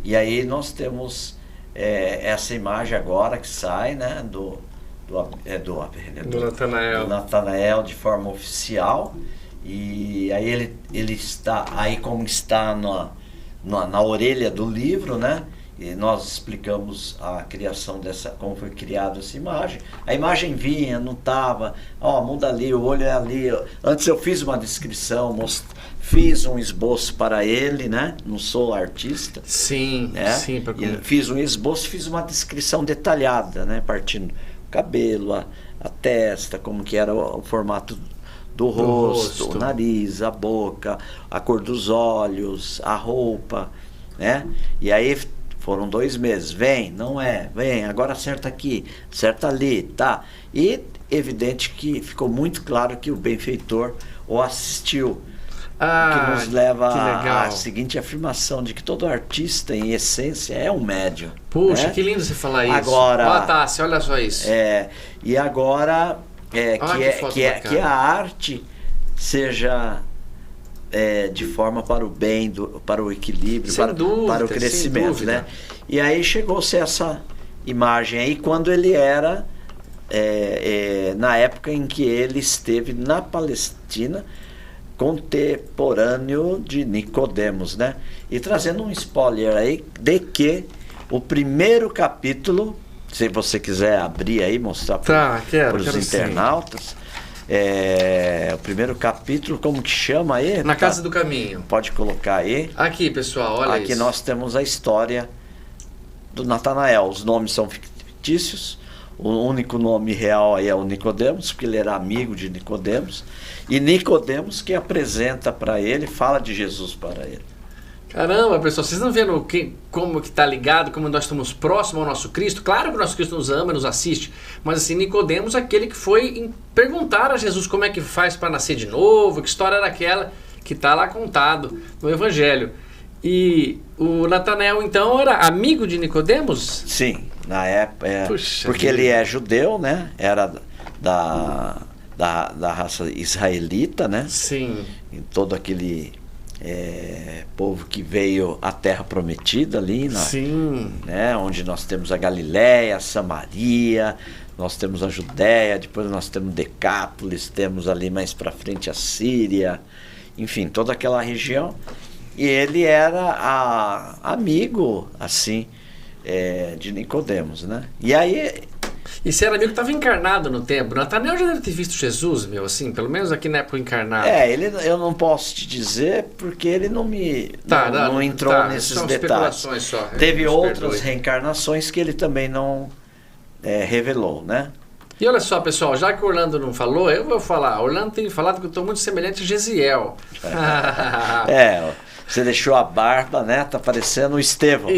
E aí nós temos essa imagem agora que sai, né, do Natanael de forma oficial. E aí ele está aí como está na orelha do livro, né? E nós explicamos a criação como foi criada essa imagem. A imagem vinha, não estava, muda ali, o olho é ali. Antes eu fiz uma descrição, fiz um esboço para ele, né? Não sou artista. Sim, né? Sim. Fiz um esboço, fiz uma descrição detalhada, né? Partindo do cabelo, a testa, como que era o formato do rosto, o nariz, a boca, a cor dos olhos, a roupa, né? E aí foram 2 meses, vem, agora acerta aqui, acerta ali, tá? E evidente que ficou muito claro que o benfeitor o assistiu, que nos leva à seguinte afirmação de que todo artista, em essência, é um médium. Puxa, né? Que lindo você falar isso. Agora, Tassi, olha só isso. E agora que a arte seja de forma para o bem, para o equilíbrio, para o crescimento, né? E aí chegou-se essa imagem aí quando ele era na época em que ele esteve na Palestina, contemporâneo de Nicodemos, né? E trazendo um spoiler aí de que o primeiro capítulo, se você quiser abrir aí, mostrar para os internautas, o primeiro capítulo, como que chama aí? Na Casa do Caminho. Pode colocar aí. Aqui, pessoal, olha isso. Aqui nós temos a história do Natanael. Os nomes são fictícios. O único nome real aí é o Nicodemos, porque ele era amigo de Nicodemos. E Nicodemos que apresenta para ele, fala de Jesus para ele. Caramba, pessoal, vocês estão vendo como que está ligado, como nós estamos próximos ao nosso Cristo? Claro que o nosso Cristo nos ama, nos assiste, mas assim, Nicodemos, aquele que foi perguntar a Jesus como é que faz para nascer de novo, que história era aquela que está lá contado no Evangelho. E o Natanael, então, era amigo de Nicodemos? Sim, na época, porque ele é judeu, né? Era da raça israelita, né? Sim. Em todo aquele povo que veio à Terra Prometida ali, Sim. Né, onde nós temos a Galiléia, a Samaria, nós temos a Judéia, depois nós temos Decápolis, temos ali mais para frente a Síria, enfim, toda aquela região. E ele era amigo, assim, de Nicodemos, né? E aí... E você era amigo que estava encarnado no templo. Natanael já deve ter visto Jesus, meu, assim, pelo menos aqui na época encarnado. Eu não posso te dizer porque ele não entrou nesses detalhes. Só, Teve outras reencarnações que ele também não revelou, né? E olha só, pessoal, já que o Orlando não falou, eu vou falar. Orlando tem falado que eu estou muito semelhante a Gesiel. Você deixou a barba, né? Tá parecendo o Estevão.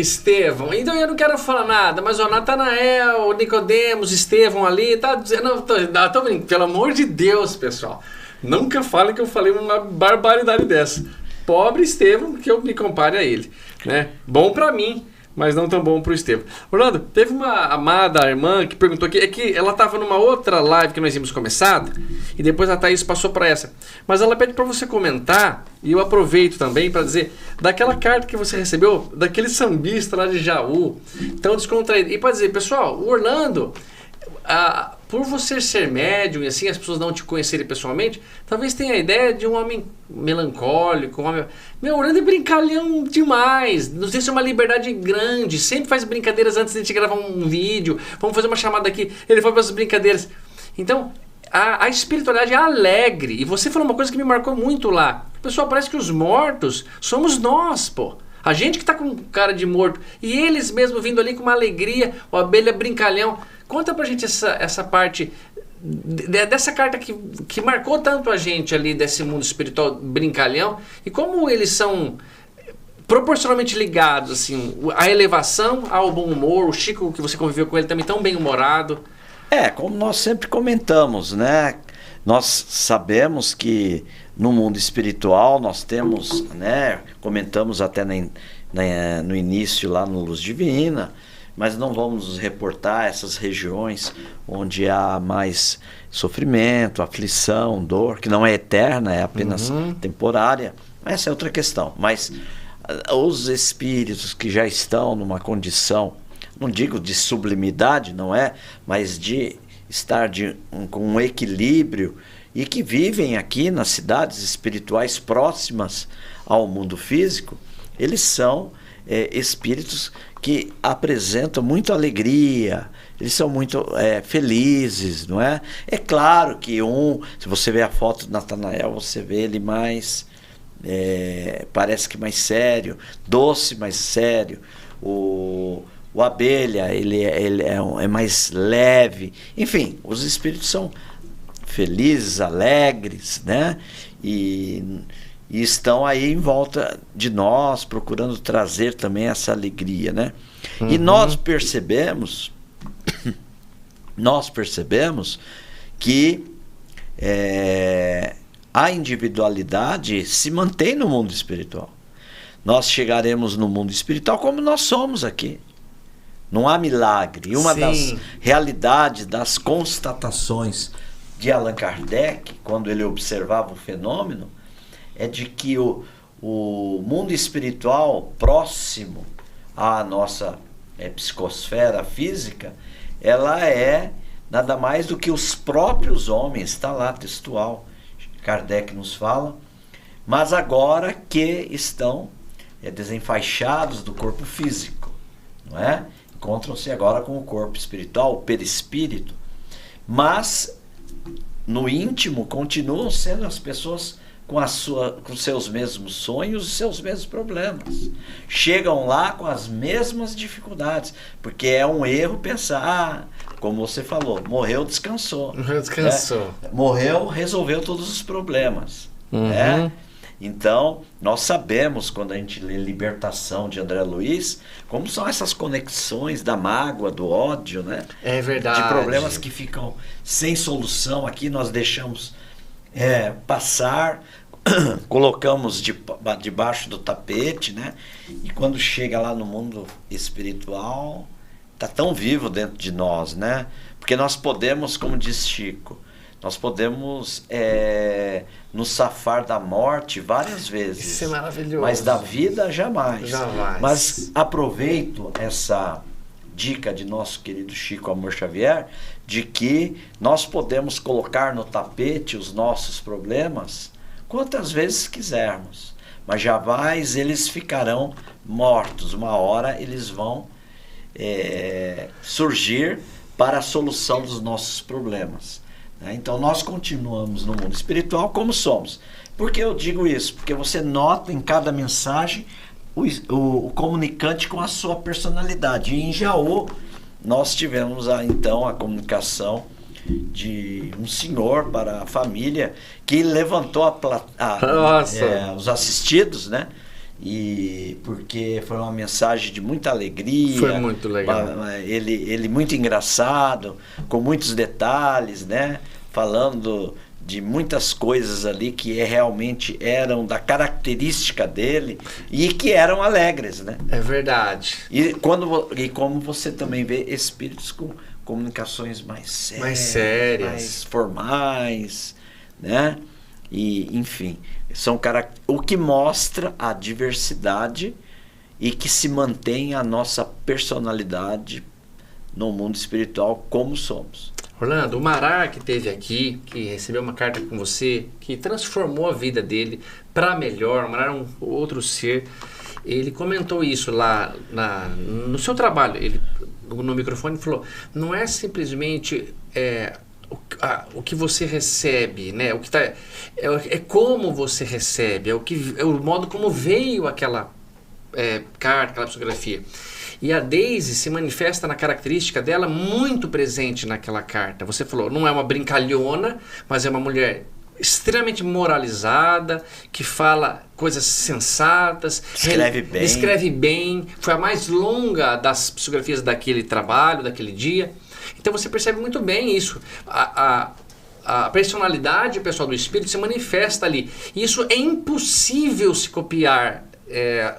Então eu não quero falar nada, mas o Natanael, o Nicodemos, Estevão ali, tá dizendo... Não, tô brincando, pelo amor de Deus, pessoal. Nunca falem que eu falei uma barbaridade dessa. Pobre Estevão, que eu me compare a ele, né? Bom pra mim, mas não tão bom pro Estevão. Orlando, teve uma amada irmã que perguntou aqui, que ela estava numa outra live que nós tínhamos começado, e depois a Thaís passou para essa. Mas ela pede para você comentar, e eu aproveito também para dizer, daquela carta que você recebeu, daquele sambista lá de Jaú, tão descontraído. E para dizer, pessoal, o Orlando... por você ser médium e assim as pessoas não te conhecerem pessoalmente, talvez tenha a ideia de um homem melancólico, Meu, Orlando é brincalhão demais, nos deixa uma liberdade grande, sempre faz brincadeiras antes de a gente gravar um vídeo, vamos fazer uma chamada aqui, ele foi para as brincadeiras. Então, a espiritualidade é alegre, e você falou uma coisa que me marcou muito lá. Pessoal, parece que os mortos somos nós, pô. A gente que tá com cara de morto, e eles mesmo vindo ali com uma alegria, o abelha brincalhão. Conta pra gente essa parte dessa carta que marcou tanto a gente ali desse mundo espiritual brincalhão e como eles são proporcionalmente ligados, assim, a elevação ao bom humor. O Chico, que você conviveu com ele, também tão bem-humorado. Como nós sempre comentamos, né? Nós sabemos que no mundo espiritual nós temos, né? Comentamos até no início lá no Luz Divina, mas não vamos nos reportar essas regiões onde há mais sofrimento, aflição, dor, que não é eterna, é apenas temporária. Essa é outra questão. Mas os espíritos que já estão numa condição, não digo de sublimidade, não é, mas de estar com um equilíbrio e que vivem aqui nas cidades espirituais próximas ao mundo físico, eles são espíritos que apresentam muita alegria, eles são muito felizes, não é? É claro que se você vê a foto do Natanael, você vê ele mais, parece que mais sério, doce, mais sério. O abelha, ele é mais leve. Enfim, os espíritos são felizes, alegres, né? E estão aí em volta de nós, procurando trazer também essa alegria, né? E nós percebemos que a individualidade se mantém no mundo espiritual. Nós chegaremos no mundo espiritual como nós somos aqui. Não há milagre. E uma das realidades, das constatações de Allan Kardec, quando ele observava o fenômeno, é de que o mundo espiritual próximo à nossa psicosfera física, ela é nada mais do que os próprios homens, está lá textual, Kardec nos fala, mas agora que estão desenfaixados do corpo físico, não é? Encontram-se agora com o corpo espiritual, o perispírito, mas no íntimo continuam sendo as pessoas com seus mesmos sonhos e seus mesmos problemas. Chegam lá com as mesmas dificuldades, porque é um erro pensar, como você falou, morreu, descansou. Morreu, resolveu todos os problemas. Né? Então, nós sabemos, quando a gente lê Libertação de André Luiz, como são essas conexões da mágoa, do ódio, né? É verdade. De problemas que ficam sem solução. Aqui nós deixamos passar, colocamos debaixo do tapete, né? E quando chega lá no mundo espiritual, está tão vivo dentro de nós, né? Porque nós podemos, como diz Chico, nós podemos nos safar da morte várias vezes. Isso é maravilhoso. Mas da vida jamais. Jamais. Mas aproveito essa dica de nosso querido Chico Amor Xavier, de que nós podemos colocar no tapete os nossos problemas quantas vezes quisermos, mas jamais eles ficarão mortos. Uma hora eles vão surgir para a solução dos nossos problemas, né? Então nós continuamos no mundo espiritual como somos. Por que eu digo isso? Porque você nota em cada mensagem o comunicante com a sua personalidade. E em Jaú nós tivemos então a comunicação de um senhor para a família que levantou os assistidos, né? E porque foi uma mensagem de muita alegria. Foi muito legal. Ele muito engraçado, com muitos detalhes, né? Falando de muitas coisas ali que realmente eram da característica dele e que eram alegres, né? É verdade. E como você também vê espíritos com comunicações mais sérias, mais formais, né? E, enfim, o que mostra a diversidade e que se mantém a nossa personalidade no mundo espiritual como somos. Orlando, o Mará que esteve aqui, que recebeu uma carta com você, que transformou a vida dele para melhor, o Mará era um outro ser, ele comentou isso lá no seu trabalho, ele no microfone falou, não é simplesmente o que você recebe, né? O que é como você recebe, é o modo como veio aquela carta, aquela psicografia. E a Daisy se manifesta na característica dela muito presente naquela carta. Você falou, não é uma brincalhona, mas é uma mulher extremamente moralizada, que fala coisas sensatas, escreve bem, foi a mais longa das psicografias daquele trabalho, daquele dia. Então você percebe muito bem isso. A personalidade pessoal do espírito se manifesta ali. Isso é impossível se copiar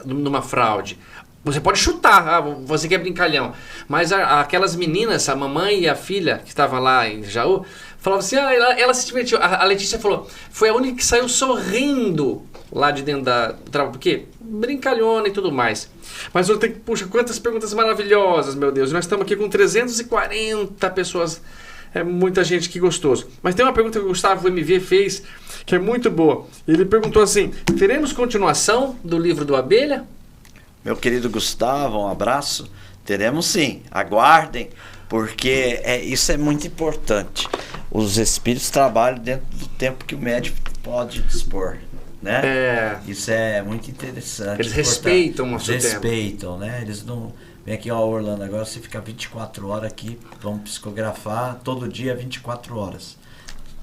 numa fraude. Você pode chutar, você que é brincalhão. Mas aquelas meninas, a mamãe e a filha que estavam lá em Jaú, falavam assim, ela se divertiu. A Letícia falou, foi a única que saiu sorrindo lá de dentro do trabalho. Por quê? Brincalhona e tudo mais. Mas eu tenho que, puxa, quantas perguntas maravilhosas, meu Deus. Nós estamos aqui com 340 pessoas. É muita gente, que gostoso. Mas tem uma pergunta que o Gustavo MV fez, que é muito boa. Ele perguntou assim, teremos continuação do livro do Abelha? Meu querido Gustavo, um abraço. Teremos sim, aguardem, porque isso é muito importante. Os espíritos trabalham dentro do tempo que o médico pode dispor, né? Isso é muito interessante. Eles respeitam o nosso tempo. Respeitam, né? Eles não... Vem aqui, ó, Orlando, agora você fica 24 horas aqui, vamos psicografar todo dia 24 horas.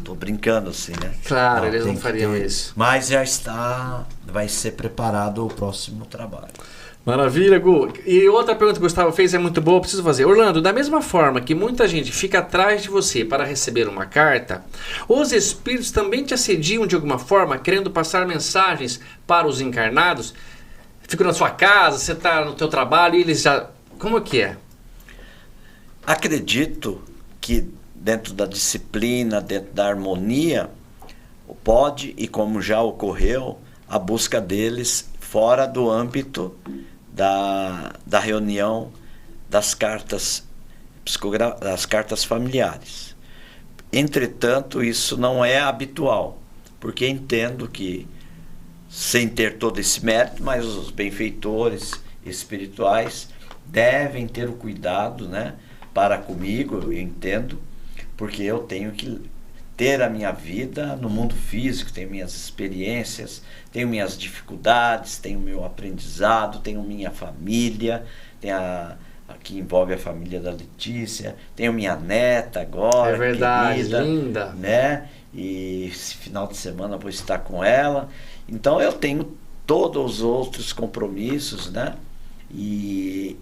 Tô brincando assim, né? Claro, eles não fariam isso. Mas já vai ser preparado o próximo trabalho. Maravilha, Gu. E outra pergunta que o Gustavo fez é muito boa, eu preciso fazer. Orlando, da mesma forma que muita gente fica atrás de você para receber uma carta, os espíritos também te assediam de alguma forma, querendo passar mensagens para os encarnados? Ficam na sua casa, você está no teu trabalho e eles já... Como é que é? Acredito que dentro da disciplina, dentro da harmonia, pode, e como já ocorreu, a busca deles fora do âmbito da reunião das cartas familiares. Entretanto, isso não é habitual, porque entendo que, sem ter todo esse mérito, mas os benfeitores espirituais devem ter o cuidado, né, para comigo, eu entendo, porque eu tenho que ter a minha vida no mundo físico, tenho minhas experiências, tenho minhas dificuldades, tenho meu aprendizado, tenho minha família, que envolve a família da Letícia, tenho minha neta agora, é verdade, querida, linda, né? E esse final de semana eu vou estar com ela. Então eu tenho todos os outros compromissos, né? E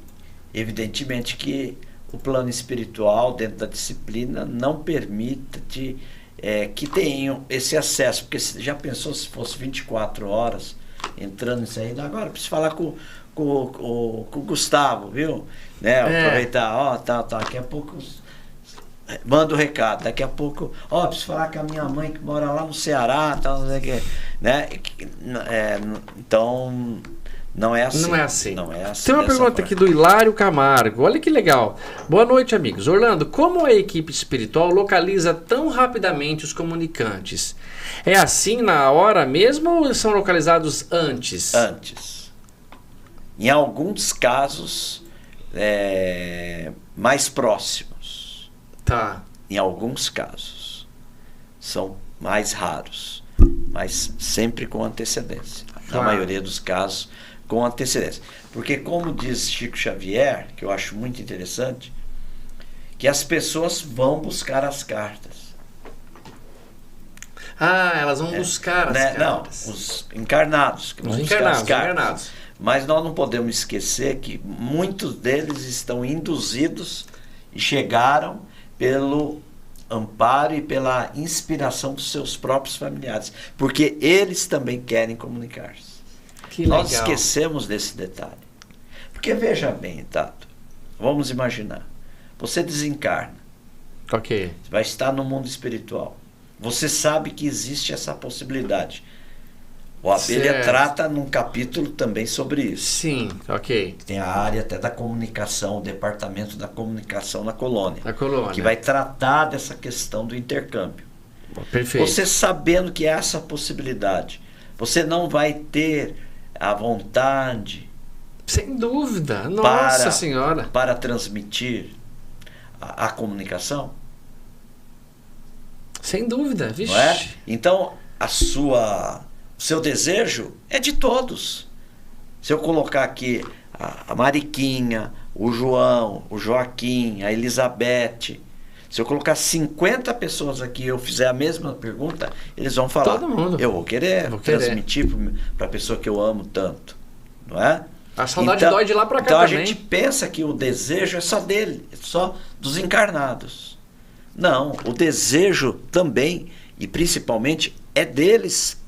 evidentemente que o plano espiritual dentro da disciplina não permite que tenham esse acesso, porque já pensou se fosse 24 horas entrando nisso aí? Agora eu preciso falar com o Gustavo, viu? Né? Aproveitar, daqui a pouco manda o recado, daqui a pouco, preciso falar com a minha mãe que mora lá no Ceará, tal, não sei o que, né? Então Não é assim. Não é assim. Não é assim. Tem uma dessa pergunta forma. aqui do Hilário Camargo. Olha que legal. Boa noite, amigos. Orlando, como a equipe espiritual localiza tão rapidamente os comunicantes? É assim na hora mesmo ou são localizados antes? Antes. Em alguns casos, mais próximos. Tá. Em alguns casos. São mais raros. Mas sempre com antecedência. Na Claro. maioria dos casos, com antecedência. Porque, como diz Chico Xavier, que eu acho muito interessante, que as pessoas vão buscar as cartas. Ah, elas vão buscar as Né? cartas. Não, os encarnados que vão Os buscar encarnados, as cartas. encarnados. Mas nós não podemos esquecer que muitos deles estão induzidos e chegaram pelo amparo e pela inspiração dos seus próprios familiares. Porque eles também querem comunicar-se. Que Nós legal. esquecemos desse detalhe. Porque veja bem, Tato, vamos imaginar. Você desencarna, Ok. você vai estar no mundo espiritual. Você sabe que existe essa possibilidade. O Abelha Certo. trata num capítulo também sobre isso. Sim, ok. Tem a área até da comunicação, o departamento da comunicação na colônia, A colônia. que vai tratar dessa questão do intercâmbio. Perfeito. Você sabendo que essa possibilidade, você não vai ter a vontade Sem dúvida. Nossa Senhora. para transmitir a comunicação, Sem dúvida. Vixe. não é? Então, o seu desejo é de todos. Se eu colocar aqui a Mariquinha, o João, o Joaquim, a Elizabeth, se eu colocar 50 pessoas aqui e eu fizer a mesma pergunta, eles vão falar. Todo mundo. Eu vou querer Vou querer. transmitir para a pessoa que eu amo tanto, não é? A saudade dói de lá pra cá então também. a gente pensa que o desejo é só dele, é só dos encarnados. Não, o desejo também e principalmente é deles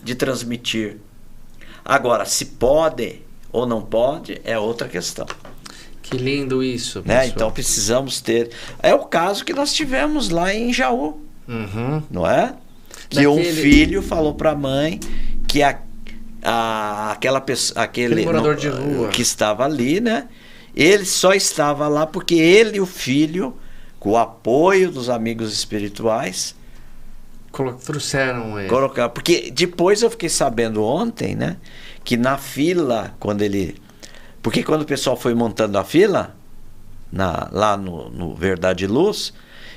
de transmitir. Agora, se pode ou não pode é outra questão. Que lindo isso, Né? pessoal. Então precisamos ter. É o caso que nós tivemos lá em Jaú, Uhum. não é? Que um Daquele- filho falou para a mãe que aquela pessoa, Aquele morador de rua. que estava ali, né? Ele só estava lá porque ele e o filho, com o apoio dos amigos espirituais, Trouxeram ele. colocaram. Porque depois eu fiquei sabendo ontem, né? Que na fila, porque quando o pessoal foi montando a fila, lá no Verdade e Luz,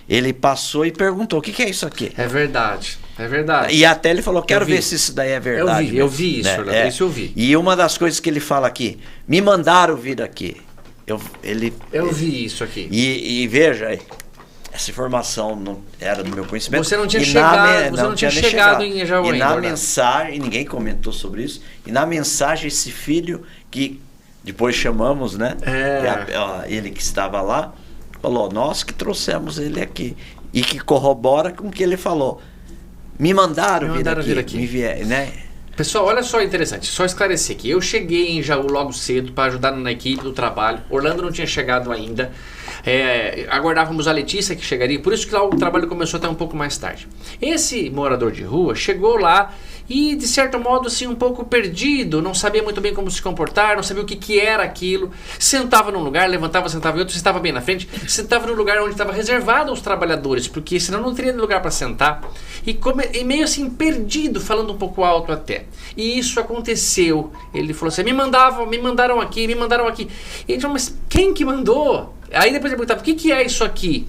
ele passou e perguntou: o que é isso aqui? É verdade. É verdade. E até ele falou: quero vi. ver se isso daí é verdade. Eu vi isso, mesmo, Orlando, isso eu vi. E uma das coisas que ele fala aqui: me mandaram vir aqui. Eu vi isso aqui. E veja aí, essa informação não era do meu conhecimento. Você não tinha E chegado- você não tinha nem chegado em Jaú E ainda, na Orlando. mensagem, ninguém comentou sobre isso, e na mensagem esse filho, que depois chamamos, né? Ele que estava lá, falou: nós que trouxemos ele aqui. E que corrobora com o que ele falou. Me mandaram vir aqui. Né? Pessoal, olha só interessante, só esclarecer aqui. Eu cheguei em Jaú logo cedo para ajudar na equipe do trabalho. Orlando não tinha chegado ainda. Aguardávamos a Letícia que chegaria, por isso que lá o trabalho começou até um pouco mais tarde. Esse morador de rua chegou lá e, de certo modo, assim, um pouco perdido, não sabia muito bem como se comportar, não sabia o que era aquilo. Sentava num lugar, levantava, sentava em outro, sentava bem na frente, sentava num lugar onde estava reservado aos trabalhadores, porque senão não teria lugar para sentar. E meio assim, perdido, falando um pouco alto até. E isso aconteceu. Ele falou assim: me mandaram aqui. E ele falou: mas quem que mandou? Aí depois ele perguntava: o que é isso aqui?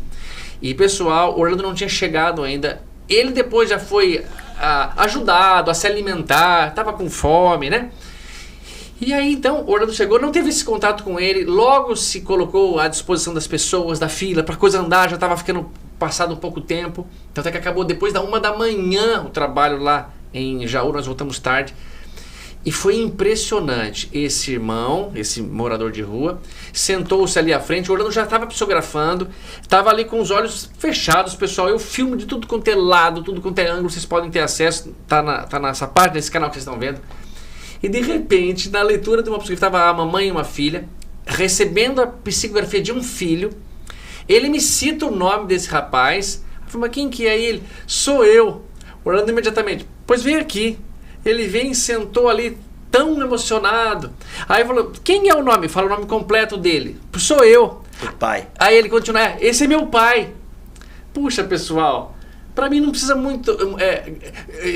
E pessoal, Orlando não tinha chegado ainda. Ele depois já foi ajudado a se alimentar, estava com fome, né? E aí então Orlando chegou, não teve esse contato com ele, logo se colocou à disposição das pessoas, da fila, para coisa andar, já estava ficando passado um pouco tempo. Então até que acabou depois da 1h o trabalho lá em Jaú, nós voltamos tarde. E foi impressionante. Esse irmão, esse morador de rua, sentou-se ali à frente. O Orlando já estava psicografando, estava ali com os olhos fechados, pessoal. Eu filmo de tudo quanto é lado, tudo quanto é ângulo, vocês podem ter acesso, tá nessa parte desse canal que vocês estão vendo. E de repente, na leitura de uma psicografia, estava a mamãe e uma filha, recebendo a psicografia de um filho. Ele me cita o nome desse rapaz. Eu falei: mas quem que é ele? Sou eu. O Orlando imediatamente: pois vem aqui. Ele vem, sentou ali tão emocionado. Aí falou, quem é o nome? Fala o nome completo dele. Sou eu. O pai. Aí ele continua, esse é meu pai. Puxa, pessoal, para mim não precisa muito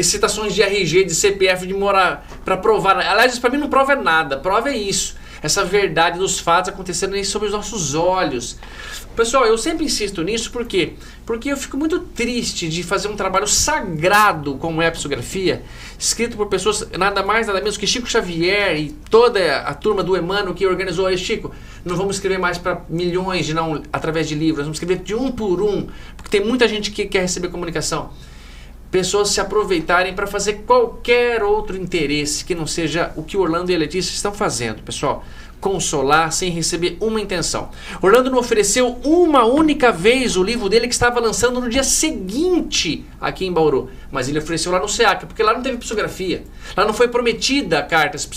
citações de RG, de CPF, de morar para provar. Aliás, para mim não prova nada, prova é isso. Essa verdade dos fatos acontecendo sob os nossos olhos. Pessoal, eu sempre insisto nisso, por quê? Porque eu fico muito triste de fazer um trabalho sagrado como é a psicografia, escrito por pessoas nada mais, nada menos que Chico Xavier e toda a turma do Emmanuel que organizou aí, Chico, não vamos escrever mais para milhões, não através de livros, vamos escrever de um por um, porque tem muita gente que quer receber comunicação. Pessoas se aproveitarem para fazer qualquer outro interesse que não seja o que Orlando e a Letícia estão fazendo, pessoal. Consolar sem receber uma intenção. Orlando não ofereceu uma única vez o livro dele que estava lançando no dia seguinte aqui em Bauru, mas ele ofereceu lá no SEAC, porque lá não teve psicografia, lá não foi prometida cartas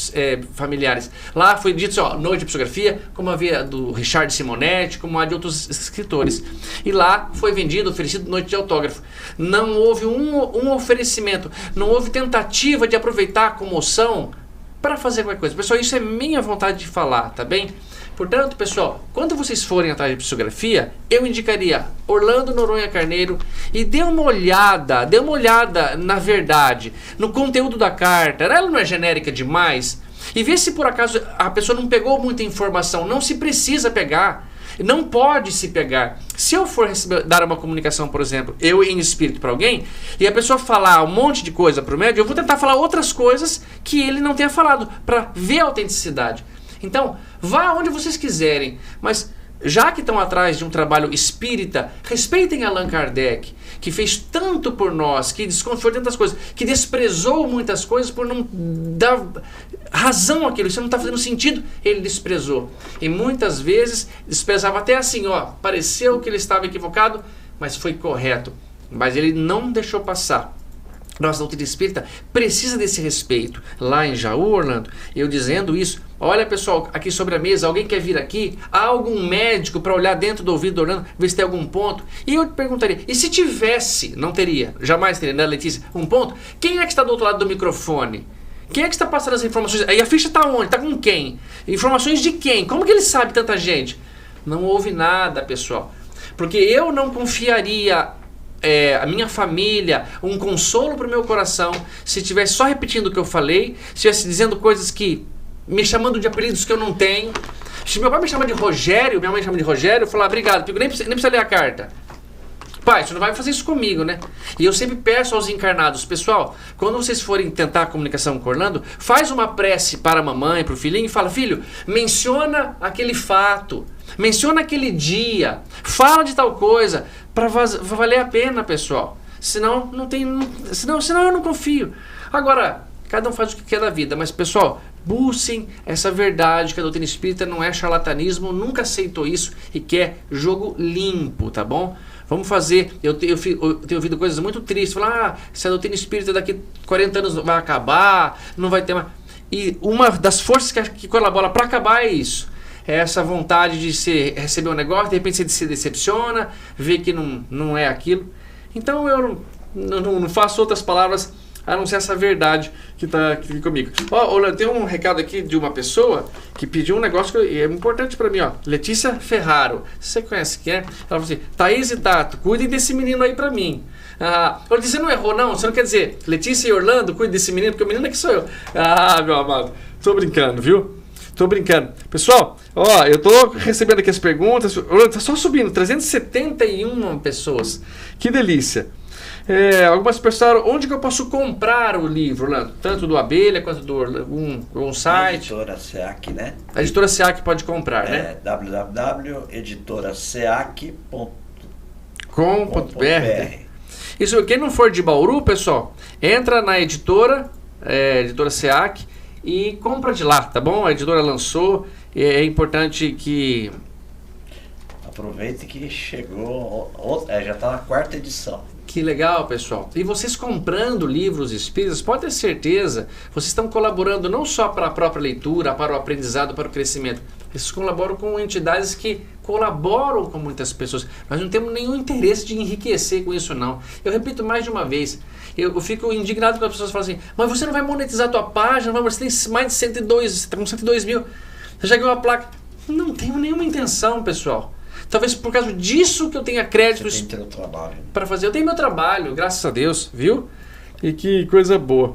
familiares, lá foi dito assim, noite de psicografia, como havia do Richard Simonetti, como há de outros escritores, e lá foi vendido, oferecido noite de autógrafo. Não houve um oferecimento, não houve tentativa de aproveitar a comoção para fazer qualquer coisa. Pessoal, isso é minha vontade de falar, tá bem? Portanto, pessoal, quando vocês forem atrás de psicografia, eu indicaria Orlando Noronha Carneiro e dê uma olhada na verdade, no conteúdo da carta. Ela não é genérica demais? E vê se por acaso a pessoa não pegou muita informação. Não se precisa pegar. Não pode se pegar. Se eu for dar uma comunicação, por exemplo, eu em espírito para alguém, e a pessoa falar um monte de coisa para o médium, eu vou tentar falar outras coisas que ele não tenha falado, para ver a autenticidade. Então, vá onde vocês quiserem, mas já que estão atrás de um trabalho espírita, respeitem Allan Kardec, que fez tanto por nós, que desconfiou de tantas coisas, que desprezou muitas coisas por não dar razão àquilo. Isso não está fazendo sentido, ele desprezou. E muitas vezes desprezava até assim, pareceu que ele estava equivocado, mas foi correto. Mas ele não deixou passar. Nossa doutrina espírita precisa desse respeito. Lá em Jaú, Orlando, eu dizendo isso, olha pessoal, aqui sobre a mesa, alguém quer vir aqui? Há algum médico para olhar dentro do ouvido do Orlando, ver se tem algum ponto? E eu te perguntaria, e se tivesse, não teria, jamais teria, né, Letícia, um ponto? Quem é que está do outro lado do microfone? Quem é que está passando as informações? Aí a ficha está onde? Está com quem? Informações de quem? Como que ele sabe tanta gente? Não houve nada, pessoal. Porque eu não confiaria a minha família, um consolo para o meu coração, se estivesse só repetindo o que eu falei, se estivesse dizendo coisas que, me chamando de apelidos que eu não tenho. Se meu pai me chama de Rogério, minha mãe me chama de Rogério, eu falo, obrigado, nem precisa ler a carta. Pai, você não vai fazer isso comigo, né? E eu sempre peço aos encarnados, pessoal, quando vocês forem tentar a comunicação com Orlando, faz uma prece para a mamãe, para o filhinho e fala, filho, menciona aquele fato, menciona aquele dia, fala de tal coisa, para valer a pena, pessoal. Senão eu não confio. Agora, cada um faz o que quer da vida, mas pessoal, busquem essa verdade, que a doutrina espírita não é charlatanismo, nunca aceitou isso e quer jogo limpo, tá bom? Vamos fazer, eu tenho ouvido coisas muito tristes, falar, se a doutrina espírita daqui 40 anos vai acabar, não vai ter mais. E uma das forças que colabora para acabar é isso. É essa vontade de receber um negócio, de repente você se decepciona, vê que não é aquilo. Então eu não faço outras palavras a não ser essa verdade que está aqui comigo. Olha, tem um recado aqui de uma pessoa que pediu um negócio que é importante para mim, Letícia Ferraro. Você conhece quem é? Ela falou assim, Thaís e Tato, cuidem desse menino aí para mim. Você não errou, não? Você não quer dizer, Letícia e Orlando, cuidem desse menino, porque o menino aqui sou eu. Meu amado, tô brincando, viu? Tô brincando. Pessoal, eu tô recebendo aqui as perguntas. Tá só subindo, 371 pessoas. Que delícia. Algumas pessoas, onde que eu posso comprar o livro, Orlando? Tanto do Abelha quanto do um site. Editora SEAC, né? A editora SEAC pode comprar, né? www.editoraseac.com.br. Isso, quem não for de Bauru, pessoal, entra na editora SEAC e compra de lá, tá bom? A editora lançou, é importante que... Aproveite que chegou, já está na 4ª edição. Que legal, pessoal. E vocês comprando livros espíritas, pode ter certeza, vocês estão colaborando não só para a própria leitura, para o aprendizado, para o crescimento. Vocês colaboram com entidades que colaboram com muitas pessoas. Nós não temos nenhum interesse de enriquecer com isso, não. Eu repito mais de uma vez. Eu fico indignado quando as pessoas falam assim, mas você não vai monetizar a tua página, você tem mais de 102, você está com 102 mil, você já ganhou a placa. Não tenho nenhuma intenção, pessoal. Talvez por causa disso que eu tenha crédito para fazer. Eu tenho meu trabalho, graças a Deus, viu? E que coisa boa.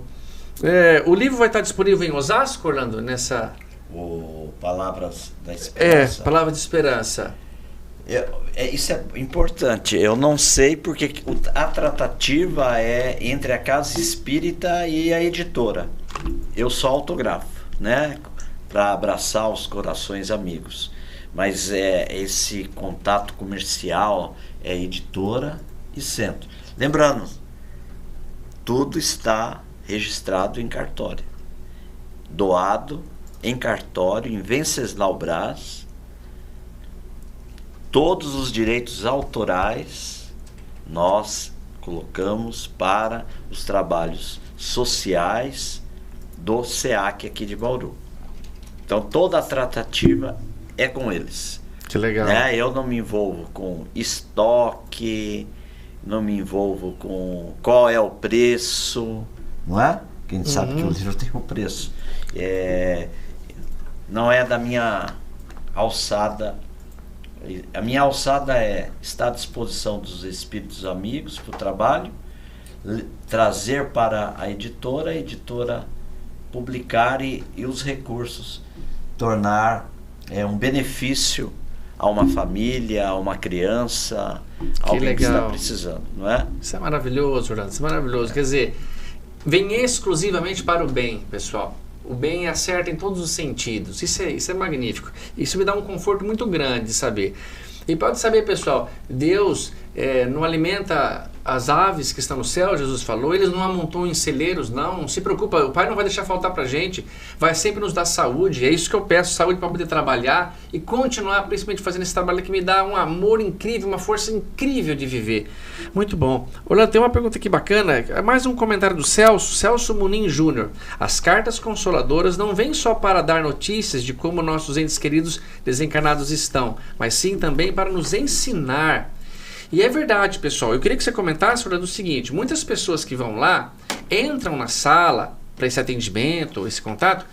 O livro vai estar disponível em Osasco, Orlando, nessa... Palavras da Esperança. Palavra de Esperança. Isso é importante. Eu não sei porque a tratativa é entre a Casa Espírita e a editora. Eu só autografo, né? Para abraçar os corações amigos. Mas esse contato comercial é editora e centro. Lembrando, tudo está registrado em cartório. Doado em cartório, em Venceslau Braz. Todos os direitos autorais nós colocamos para os trabalhos sociais do SEAC aqui de Bauru. Então toda a tratativa é com eles. Que legal. Eu não me envolvo com estoque, não me envolvo com qual é o preço, não é? Porque a gente sabe que o livro tem um preço. Não é da minha alçada. A minha alçada estar à disposição dos espíritos amigos para o trabalho, trazer para a editora publicar e os recursos tornar um benefício a uma família, a uma criança, alguém que está precisando, não é? Isso é maravilhoso, Orlando, isso é maravilhoso. Quer dizer, vem exclusivamente para o bem, pessoal. O bem acerta em todos os sentidos. Isso é magnífico. Isso me dá um conforto muito grande de saber. E pode saber, pessoal, Deus não alimenta as aves que estão no céu, Jesus falou, eles não amontoam em celeiros, não se preocupa, o Pai não vai deixar faltar pra gente, vai sempre nos dar saúde, é isso que eu peço, saúde para poder trabalhar e continuar principalmente fazendo esse trabalho que me dá um amor incrível, uma força incrível de viver. Muito bom. Olha, tem uma pergunta aqui bacana, mais um comentário do Celso Munim Júnior. As cartas consoladoras não vêm só para dar notícias de como nossos entes queridos desencarnados estão, mas sim também para nos ensinar. E é verdade, pessoal. Eu queria que você comentasse sobre o seguinte. Muitas pessoas que vão lá, entram na sala para esse atendimento, esse contato,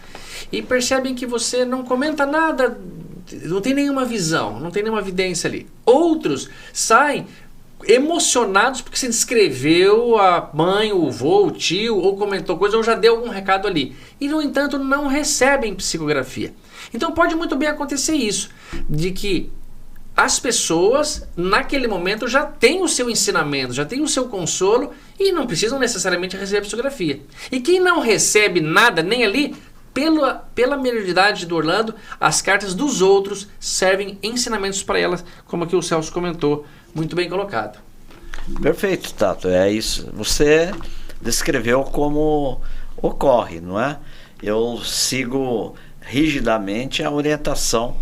e percebem que você não comenta nada, não tem nenhuma visão, não tem nenhuma evidência ali. Outros saem emocionados porque você descreveu a mãe, o avô, o tio, ou comentou coisa, ou já deu algum recado ali. E, no entanto, não recebem psicografia. Então pode muito bem acontecer isso, de que as pessoas, naquele momento, já têm o seu ensinamento, já têm o seu consolo e não precisam necessariamente receber psicografia. E quem não recebe nada, nem ali, pela mediunidade do Orlando, as cartas dos outros servem ensinamentos para elas, como aqui o Celso comentou, muito bem colocado. Perfeito, Tato, é isso. Você descreveu como ocorre, não é? Eu sigo rigidamente a orientação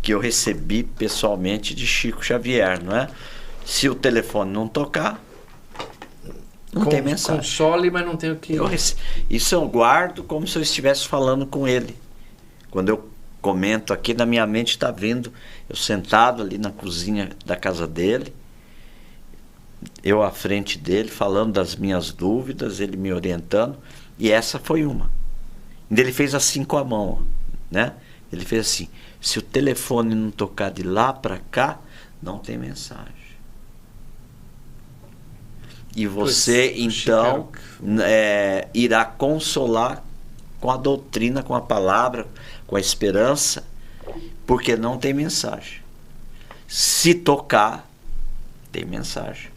que eu recebi pessoalmente de Chico Xavier, não é? Se o telefone não tocar, não tem mensagem. Console, mas não tem o que... Isso eu guardo como se eu estivesse falando com ele. Quando eu comento aqui, na minha mente está vindo, eu sentado ali na cozinha da casa dele, eu à frente dele, falando das minhas dúvidas, ele me orientando, e essa foi uma. Ele fez assim com a mão, né? Ele fez assim: se o telefone não tocar de lá para cá, não tem mensagem. E você, então, irá consolar com a doutrina, com a palavra, com a esperança, porque não tem mensagem. Se tocar, tem mensagem.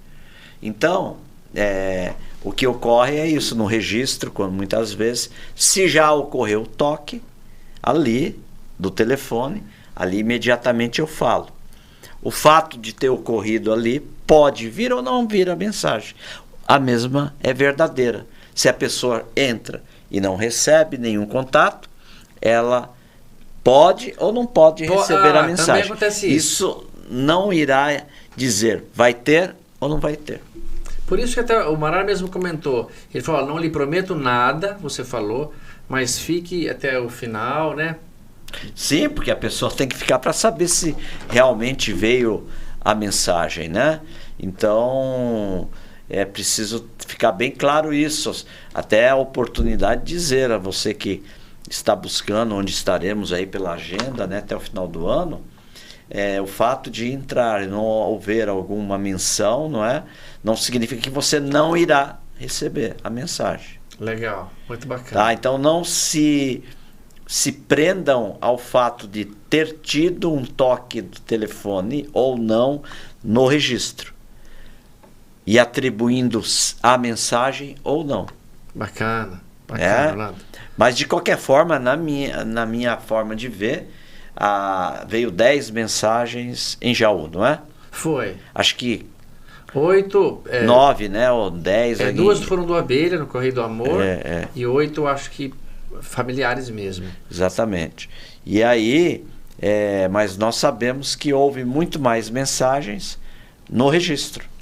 Então, o que ocorre é isso no registro, quando muitas vezes, se já ocorreu o toque ali do telefone, ali imediatamente eu falo. O fato de ter ocorrido ali pode vir ou não vir a mensagem. A mesma é verdadeira. Se a pessoa entra e não recebe nenhum contato, ela pode ou não pode receber a mensagem. Também acontece isso. Isso não irá dizer vai ter ou não vai ter. Por isso que até o Marara mesmo comentou. Ele falou, não lhe prometo nada, você falou, mas fique até o final, né? Sim, porque a pessoa tem que ficar para saber se realmente veio a mensagem, né? Então, é preciso ficar bem claro isso. Até a oportunidade de dizer a você que está buscando onde estaremos aí pela agenda, né, até o final do ano, o fato de entrar e não houver alguma menção, não significa que você não irá receber a mensagem. Legal, muito bacana. Tá? Então não se prendam ao fato de ter tido um toque do telefone ou não no registro e atribuindo a mensagem ou não. Bacana, Orlando. Mas de qualquer forma, na minha forma de ver, veio 10 mensagens em Jaú, não é? Foi. Acho que 8. 9, né? Ou 10. 2 foram do Abelha, no Correio do Amor. E 8, acho que familiares mesmo. Exatamente. E aí, mas nós sabemos que houve muito mais mensagens no registro.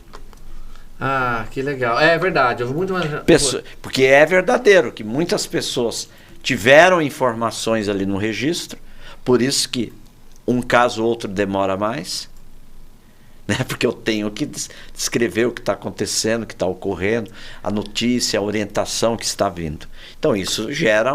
Ah, que legal. É verdade, houve muito mais... Porque é verdadeiro que muitas pessoas tiveram informações ali no registro, por isso que um caso ou outro demora mais, né? Porque eu tenho que descrever o que está acontecendo, o que está ocorrendo, a notícia, a orientação que está vindo. Então isso gera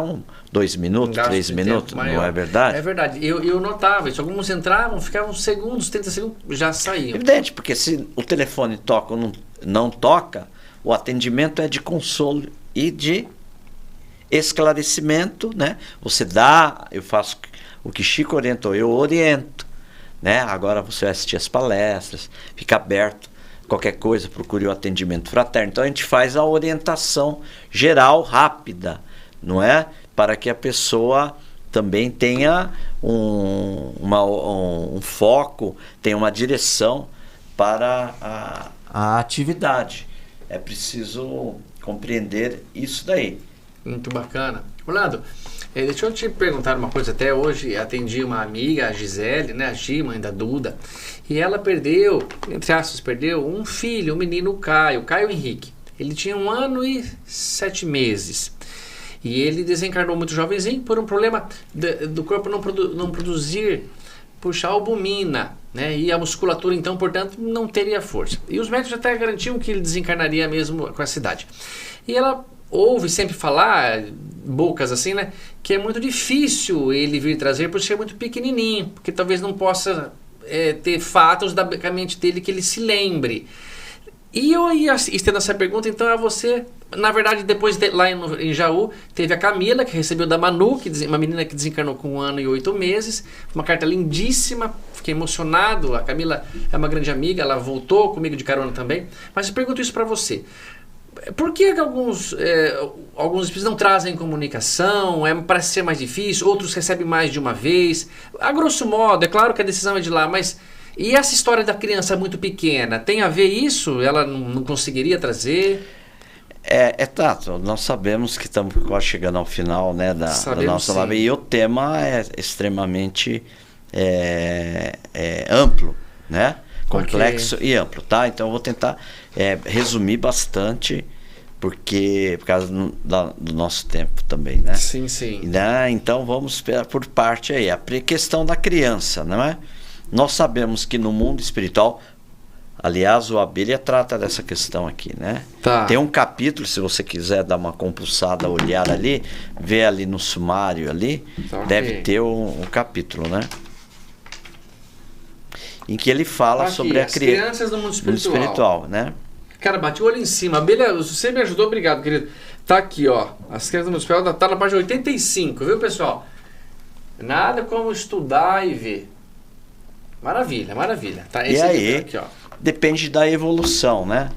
2 minutos, 3 minutos, não é verdade? É verdade. Eu notava isso. Alguns entravam, ficavam segundos, 30 segundos, já saíam. Evidente, porque se o telefone toca ou não toca, o atendimento é de consolo e de esclarecimento, né? Você dá, eu faço o que Chico orientou, eu oriento, né? Agora você vai assistir as palestras, fica aberto, qualquer coisa, procure o atendimento fraterno. Então a gente faz a orientação geral, rápida, não é? Para que a pessoa também tenha um foco, tenha uma direção para a atividade. É preciso compreender isso daí. Muito bacana. Orlando, deixa eu te perguntar uma coisa. Até hoje atendi uma amiga, a Gisele, né, a Gi, mãe da Duda, e ela perdeu, entre aspas, um filho, um menino, Caio Henrique. Ele tinha 1 ano e 7 meses. E ele desencarnou muito jovenzinho por um problema do corpo não produzir, puxar albumina, né? E a musculatura, então, portanto, não teria força. E os médicos até garantiam que ele desencarnaria mesmo com essa idade. E ela ouve sempre falar, bocas assim, né? Que é muito difícil ele vir trazer por ser muito pequenininho, porque talvez não possa ter fatos da mente dele que ele se lembre. E eu ia estender essa pergunta, então, a você. Na verdade, depois lá em Jaú, teve a Camila, que recebeu da Manu, uma menina que desencarnou com 1 ano e 8 meses. Uma carta lindíssima, fiquei emocionado. A Camila é uma grande amiga, ela voltou comigo de carona também. Mas eu pergunto isso para você. Por que alguns espíritos não trazem comunicação? Parece ser mais difícil, outros recebem mais de uma vez. A grosso modo, é claro que a decisão é de lá, mas... E essa história da criança muito pequena, tem a ver isso? Ela não conseguiria trazer? Tato, nós sabemos que estamos quase chegando ao final, né, da nossa live, e o tema é extremamente amplo, né? Complexo e amplo, tá? Então eu vou tentar resumir bastante, por causa do nosso tempo também, né? Sim, sim. Né? Então vamos por parte aí. A questão da criança, não é? Nós sabemos que no mundo espiritual, aliás, o Abelha trata dessa questão aqui, né? Tá. Tem um capítulo, se você quiser dar uma compulsada, olhar ali, ver ali no sumário ali, tá, deve ter um capítulo, né? Em que ele fala sobre as crianças do mundo espiritual, né? Cara, bati o olho em cima. Abelha, você me ajudou, obrigado, querido. Tá aqui, ó. As crianças do mundo espiritual tá na página 85, viu, pessoal? Nada como estudar e ver. Maravilha, maravilha. Tá, e aí, aqui, ó. Depende da evolução, né?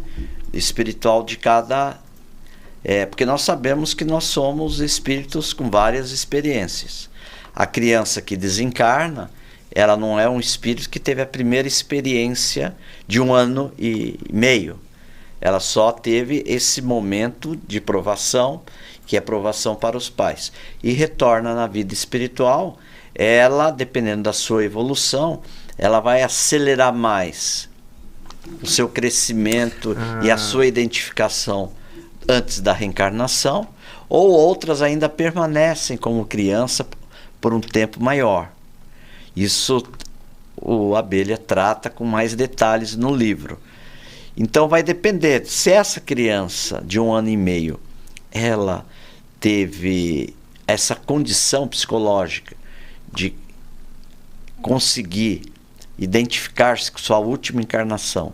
Espiritual de cada... porque nós sabemos que nós somos espíritos com várias experiências. A criança que desencarna, ela não é um espírito que teve a primeira experiência de 1 ano e meio. Ela só teve esse momento de provação, que é provação para os pais. E retorna na vida espiritual, ela, dependendo da sua evolução, ela vai acelerar mais o seu crescimento e a sua identificação antes da reencarnação, ou outras ainda permanecem como criança por um tempo maior. Isso o Abelha trata com mais detalhes no livro. Então vai depender, se essa criança de 1 ano e meio, ela teve essa condição psicológica de conseguir identificar-se com sua última encarnação,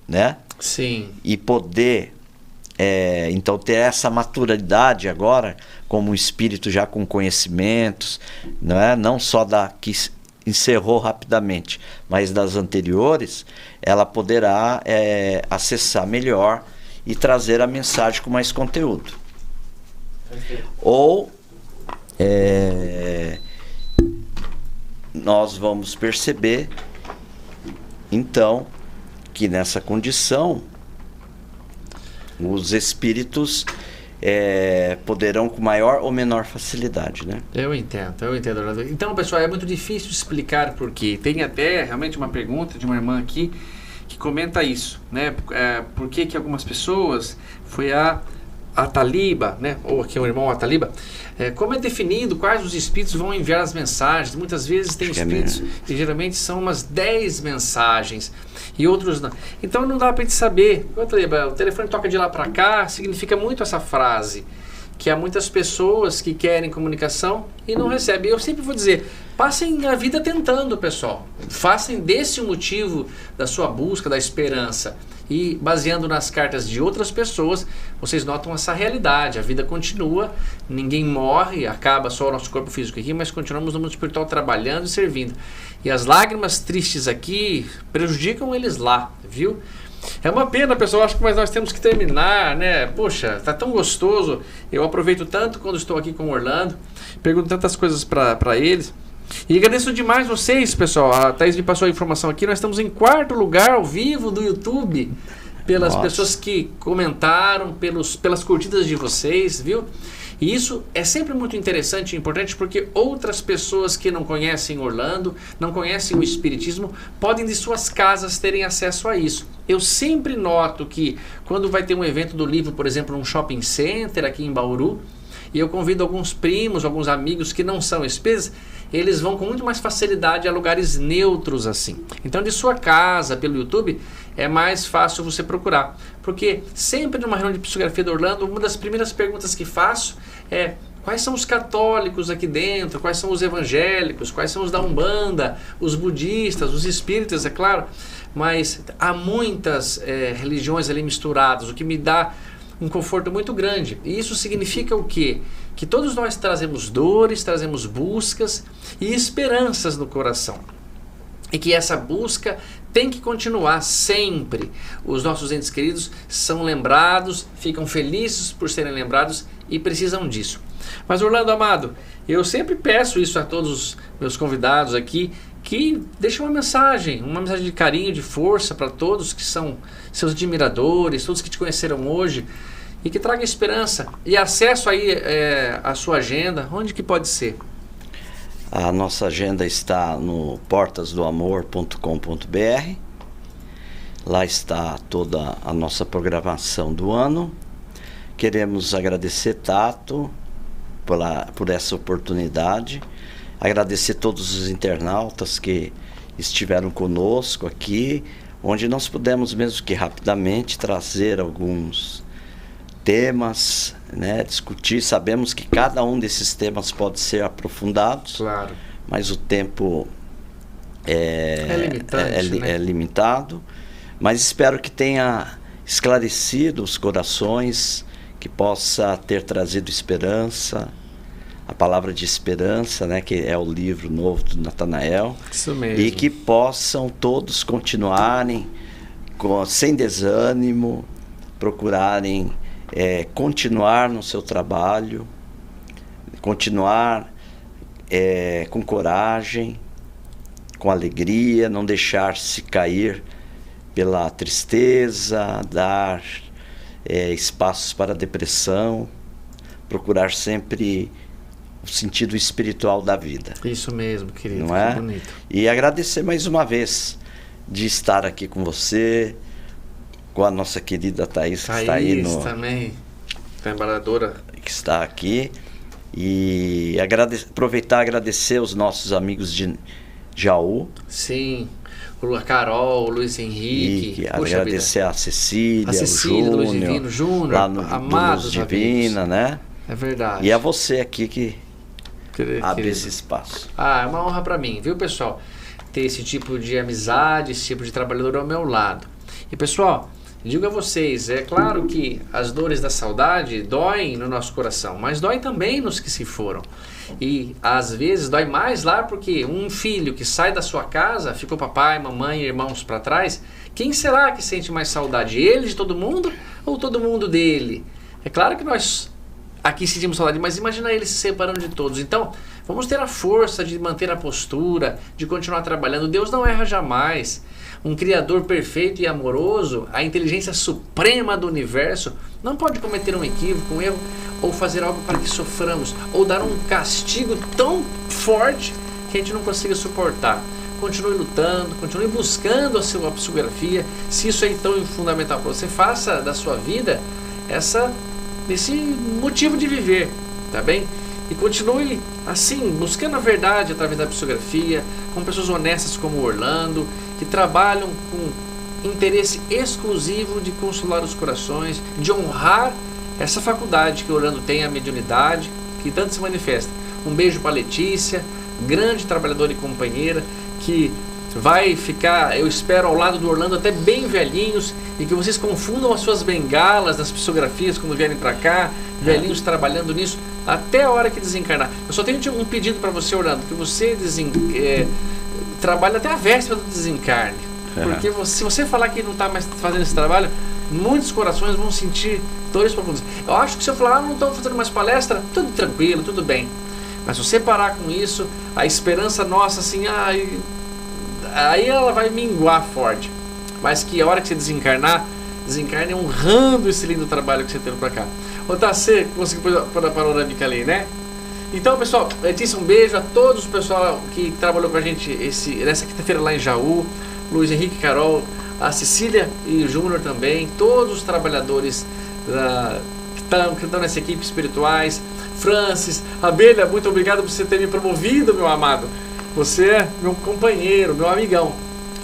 né? Sim. E poder, então, ter essa maturidade agora, como um espírito já com conhecimentos, não só da que encerrou rapidamente, mas das anteriores, ela poderá acessar melhor e trazer a mensagem com mais conteúdo. Ou nós vamos perceber, então, que nessa condição os espíritos poderão com maior ou menor facilidade, né? Eu entendo, Orlando. Então, pessoal, é muito difícil explicar por quê. Tem até realmente uma pergunta de uma irmã aqui que comenta isso, né? Por que algumas pessoas, foi a Taliba, né? Ou aqui é o irmão Ataliba, como é definido quais os espíritos vão enviar as mensagens? Muitas vezes tem espíritos que geralmente são umas 10 mensagens e outros não. Então não dá para gente saber. O telefone toca de lá para cá, significa muito essa frase, que há muitas pessoas que querem comunicação e não recebem. Eu sempre vou dizer, passem a vida tentando, pessoal. Façam desse o motivo da sua busca, da esperança. E baseando nas cartas de outras pessoas, vocês notam essa realidade. A vida continua, ninguém morre, acaba só o nosso corpo físico aqui, mas continuamos no mundo espiritual trabalhando e servindo. E as lágrimas tristes aqui prejudicam eles lá, viu? É uma pena, pessoal, acho que mas nós temos que terminar, né? Poxa, tá tão gostoso. Eu aproveito tanto quando estou aqui com o Orlando, pergunto tantas coisas para eles. E agradeço demais vocês, pessoal. A Thaís me passou a informação aqui. Nós estamos em 4º lugar ao vivo do YouTube, pelas pessoas que comentaram, pelas curtidas de vocês, viu? E isso é sempre muito interessante e importante, porque outras pessoas que não conhecem Orlando, não conhecem o Espiritismo, podem de suas casas terem acesso a isso. Eu sempre noto que quando vai ter um evento do livro, por exemplo, num shopping center aqui em Bauru, e eu convido alguns primos, alguns amigos que não são espíritas, eles vão com muito mais facilidade a lugares neutros assim. Então, de sua casa, pelo YouTube, é mais fácil você procurar. Porque sempre numa reunião de psicografia do Orlando, uma das primeiras perguntas que faço é: quais são os católicos aqui dentro? Quais são os evangélicos? Quais são os da Umbanda? Os budistas? Os espíritas, é claro. Mas há muitas religiões ali misturadas, o que me dá um conforto muito grande. E isso significa o quê? Que todos nós trazemos dores, trazemos buscas e esperanças no coração. E que essa busca tem que continuar sempre. Os nossos entes queridos são lembrados, ficam felizes por serem lembrados e precisam disso. Mas, Orlando amado, eu sempre peço isso a todos os meus convidados aqui, que deixem uma mensagem de carinho, de força para todos que são seus admiradores, todos que te conheceram hoje, e que traga esperança e acesso aí à sua agenda. Onde que pode ser? A nossa agenda está no portasdoamor.com.br. Lá está toda a nossa programação do ano. Queremos agradecer, Tato, por essa oportunidade. Agradecer todos os internautas que estiveram conosco aqui, onde nós pudemos, mesmo que rapidamente, trazer alguns temas, né, discutir. Sabemos que cada um desses temas pode ser aprofundados, claro, mas o tempo limitante, né? É limitado. Mas espero que tenha esclarecido os corações, que possa ter trazido esperança, a palavra de esperança, né, que é o livro novo do Natanael. Isso mesmo. E que possam todos continuarem sem desânimo, procurarem continuar no seu trabalho, continuar com coragem, com alegria, não deixar-se cair pela tristeza, dar espaços para a depressão, procurar sempre o sentido espiritual da vida. Isso mesmo, querido. Não é? Que bonito. E agradecer mais uma vez de estar aqui com você, com a nossa querida Thaís, que está aí também, trabalhadora. Que está aqui. E aproveitar e agradecer os nossos amigos de Jaú. Sim, a Carol, o Luiz Henrique. Agradecer a Cecília, o Júnior, lá no amados Luz Divina, né? É verdade. E é você aqui que abre esse espaço. É uma honra para mim, viu, pessoal? Ter esse tipo de amizade, esse tipo de trabalhador ao meu lado. E, pessoal, digo a vocês, é claro que as dores da saudade doem no nosso coração, mas dói também nos que se foram. E às vezes dói mais lá porque um filho que sai da sua casa, ficou papai, mamãe, irmãos para trás, quem será que sente mais saudade? Ele de todo mundo ou todo mundo dele? É claro que nós aqui sentimos saudade, mas imagina ele se separando de todos. Então, vamos ter a força de manter a postura, de continuar trabalhando. Deus não erra jamais. Um Criador perfeito e amoroso, a inteligência suprema do universo, não pode cometer um equívoco, um erro, ou fazer algo para que soframos, ou dar um castigo tão forte que a gente não consiga suportar. Continue lutando, continue buscando a sua psicografia. Se isso é tão fundamental para você, faça da sua vida esse motivo de viver, tá bem? E continue assim, buscando a verdade através da psicografia, com pessoas honestas como o Orlando, que trabalham com interesse exclusivo de consolar os corações, de honrar essa faculdade que o Orlando tem, a mediunidade, que tanto se manifesta. Um beijo para Letícia, grande trabalhadora e companheira, que vai ficar, eu espero, ao lado do Orlando até bem velhinhos, e que vocês confundam as suas bengalas nas psicografias quando vierem para cá, velhinhos trabalhando nisso, até a hora que desencarnar. Eu só tenho um pedido para você, Orlando, que você trabalhe até a véspera do desencarne. Porque se você falar que não está mais fazendo esse trabalho, muitos corações vão sentir dores profundas. Eu acho que se eu falar, não estou fazendo mais palestra, tudo tranquilo, tudo bem. Mas se você parar com isso, a esperança nossa, assim, aí ela vai minguar forte. Mas que a hora que você desencarne honrando esse lindo trabalho que você teve pra cá. Ô, tá, você conseguiu pôr a panorâmica ali, né? Então, pessoal, Letícia, um beijo a todos o pessoal que trabalhou com a gente nessa quinta-feira lá em Jaú, Luiz Henrique, Carol, a Cecília e o Júnior também, todos os trabalhadores que estão nessa equipe espirituais. Francis, Abelha, muito obrigado por você ter me promovido, meu amado. Você é meu companheiro, meu amigão.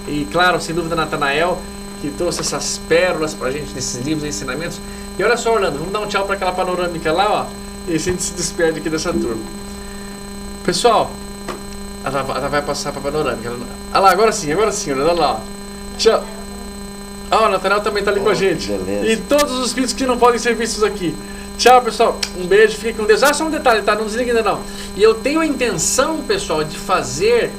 E claro, sem dúvida, Natanael, que trouxe essas pérolas pra gente nesses livros e ensinamentos. E olha só, Orlando, vamos dar um tchau para aquela panorâmica lá, ó. E a gente se despede aqui dessa turma. Pessoal, ela vai passar pra panorâmica. Olha lá, agora sim, Orlando, olha lá, ó. Tchau. Ó, o Natanael também tá ali com a gente. Beleza. E todos os espíritos que não podem ser vistos aqui. Tchau, pessoal. Um beijo, fique com Deus. Só um detalhe, tá? Não desliga ainda não. E eu tenho a intenção, pessoal, de fazer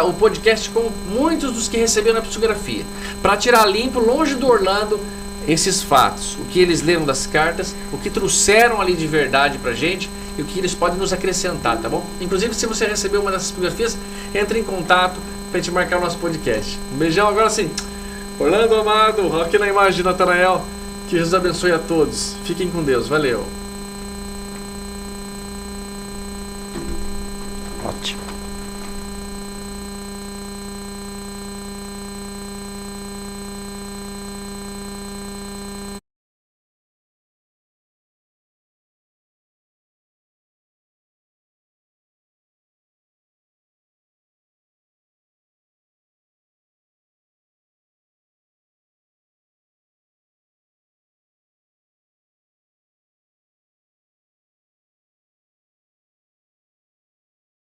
o podcast com muitos dos que receberam na psicografia, para tirar limpo, longe do Orlando, esses fatos, o que eles leram das cartas, o que trouxeram ali de verdade pra gente e o que eles podem nos acrescentar, tá bom? Inclusive, se você recebeu uma dessas psicografias, entre em contato pra gente marcar o nosso podcast. Um beijão, agora sim. Orlando amado, aqui na imagem de Natanael, que Jesus abençoe a todos. Fiquem com Deus, valeu. Ótimo.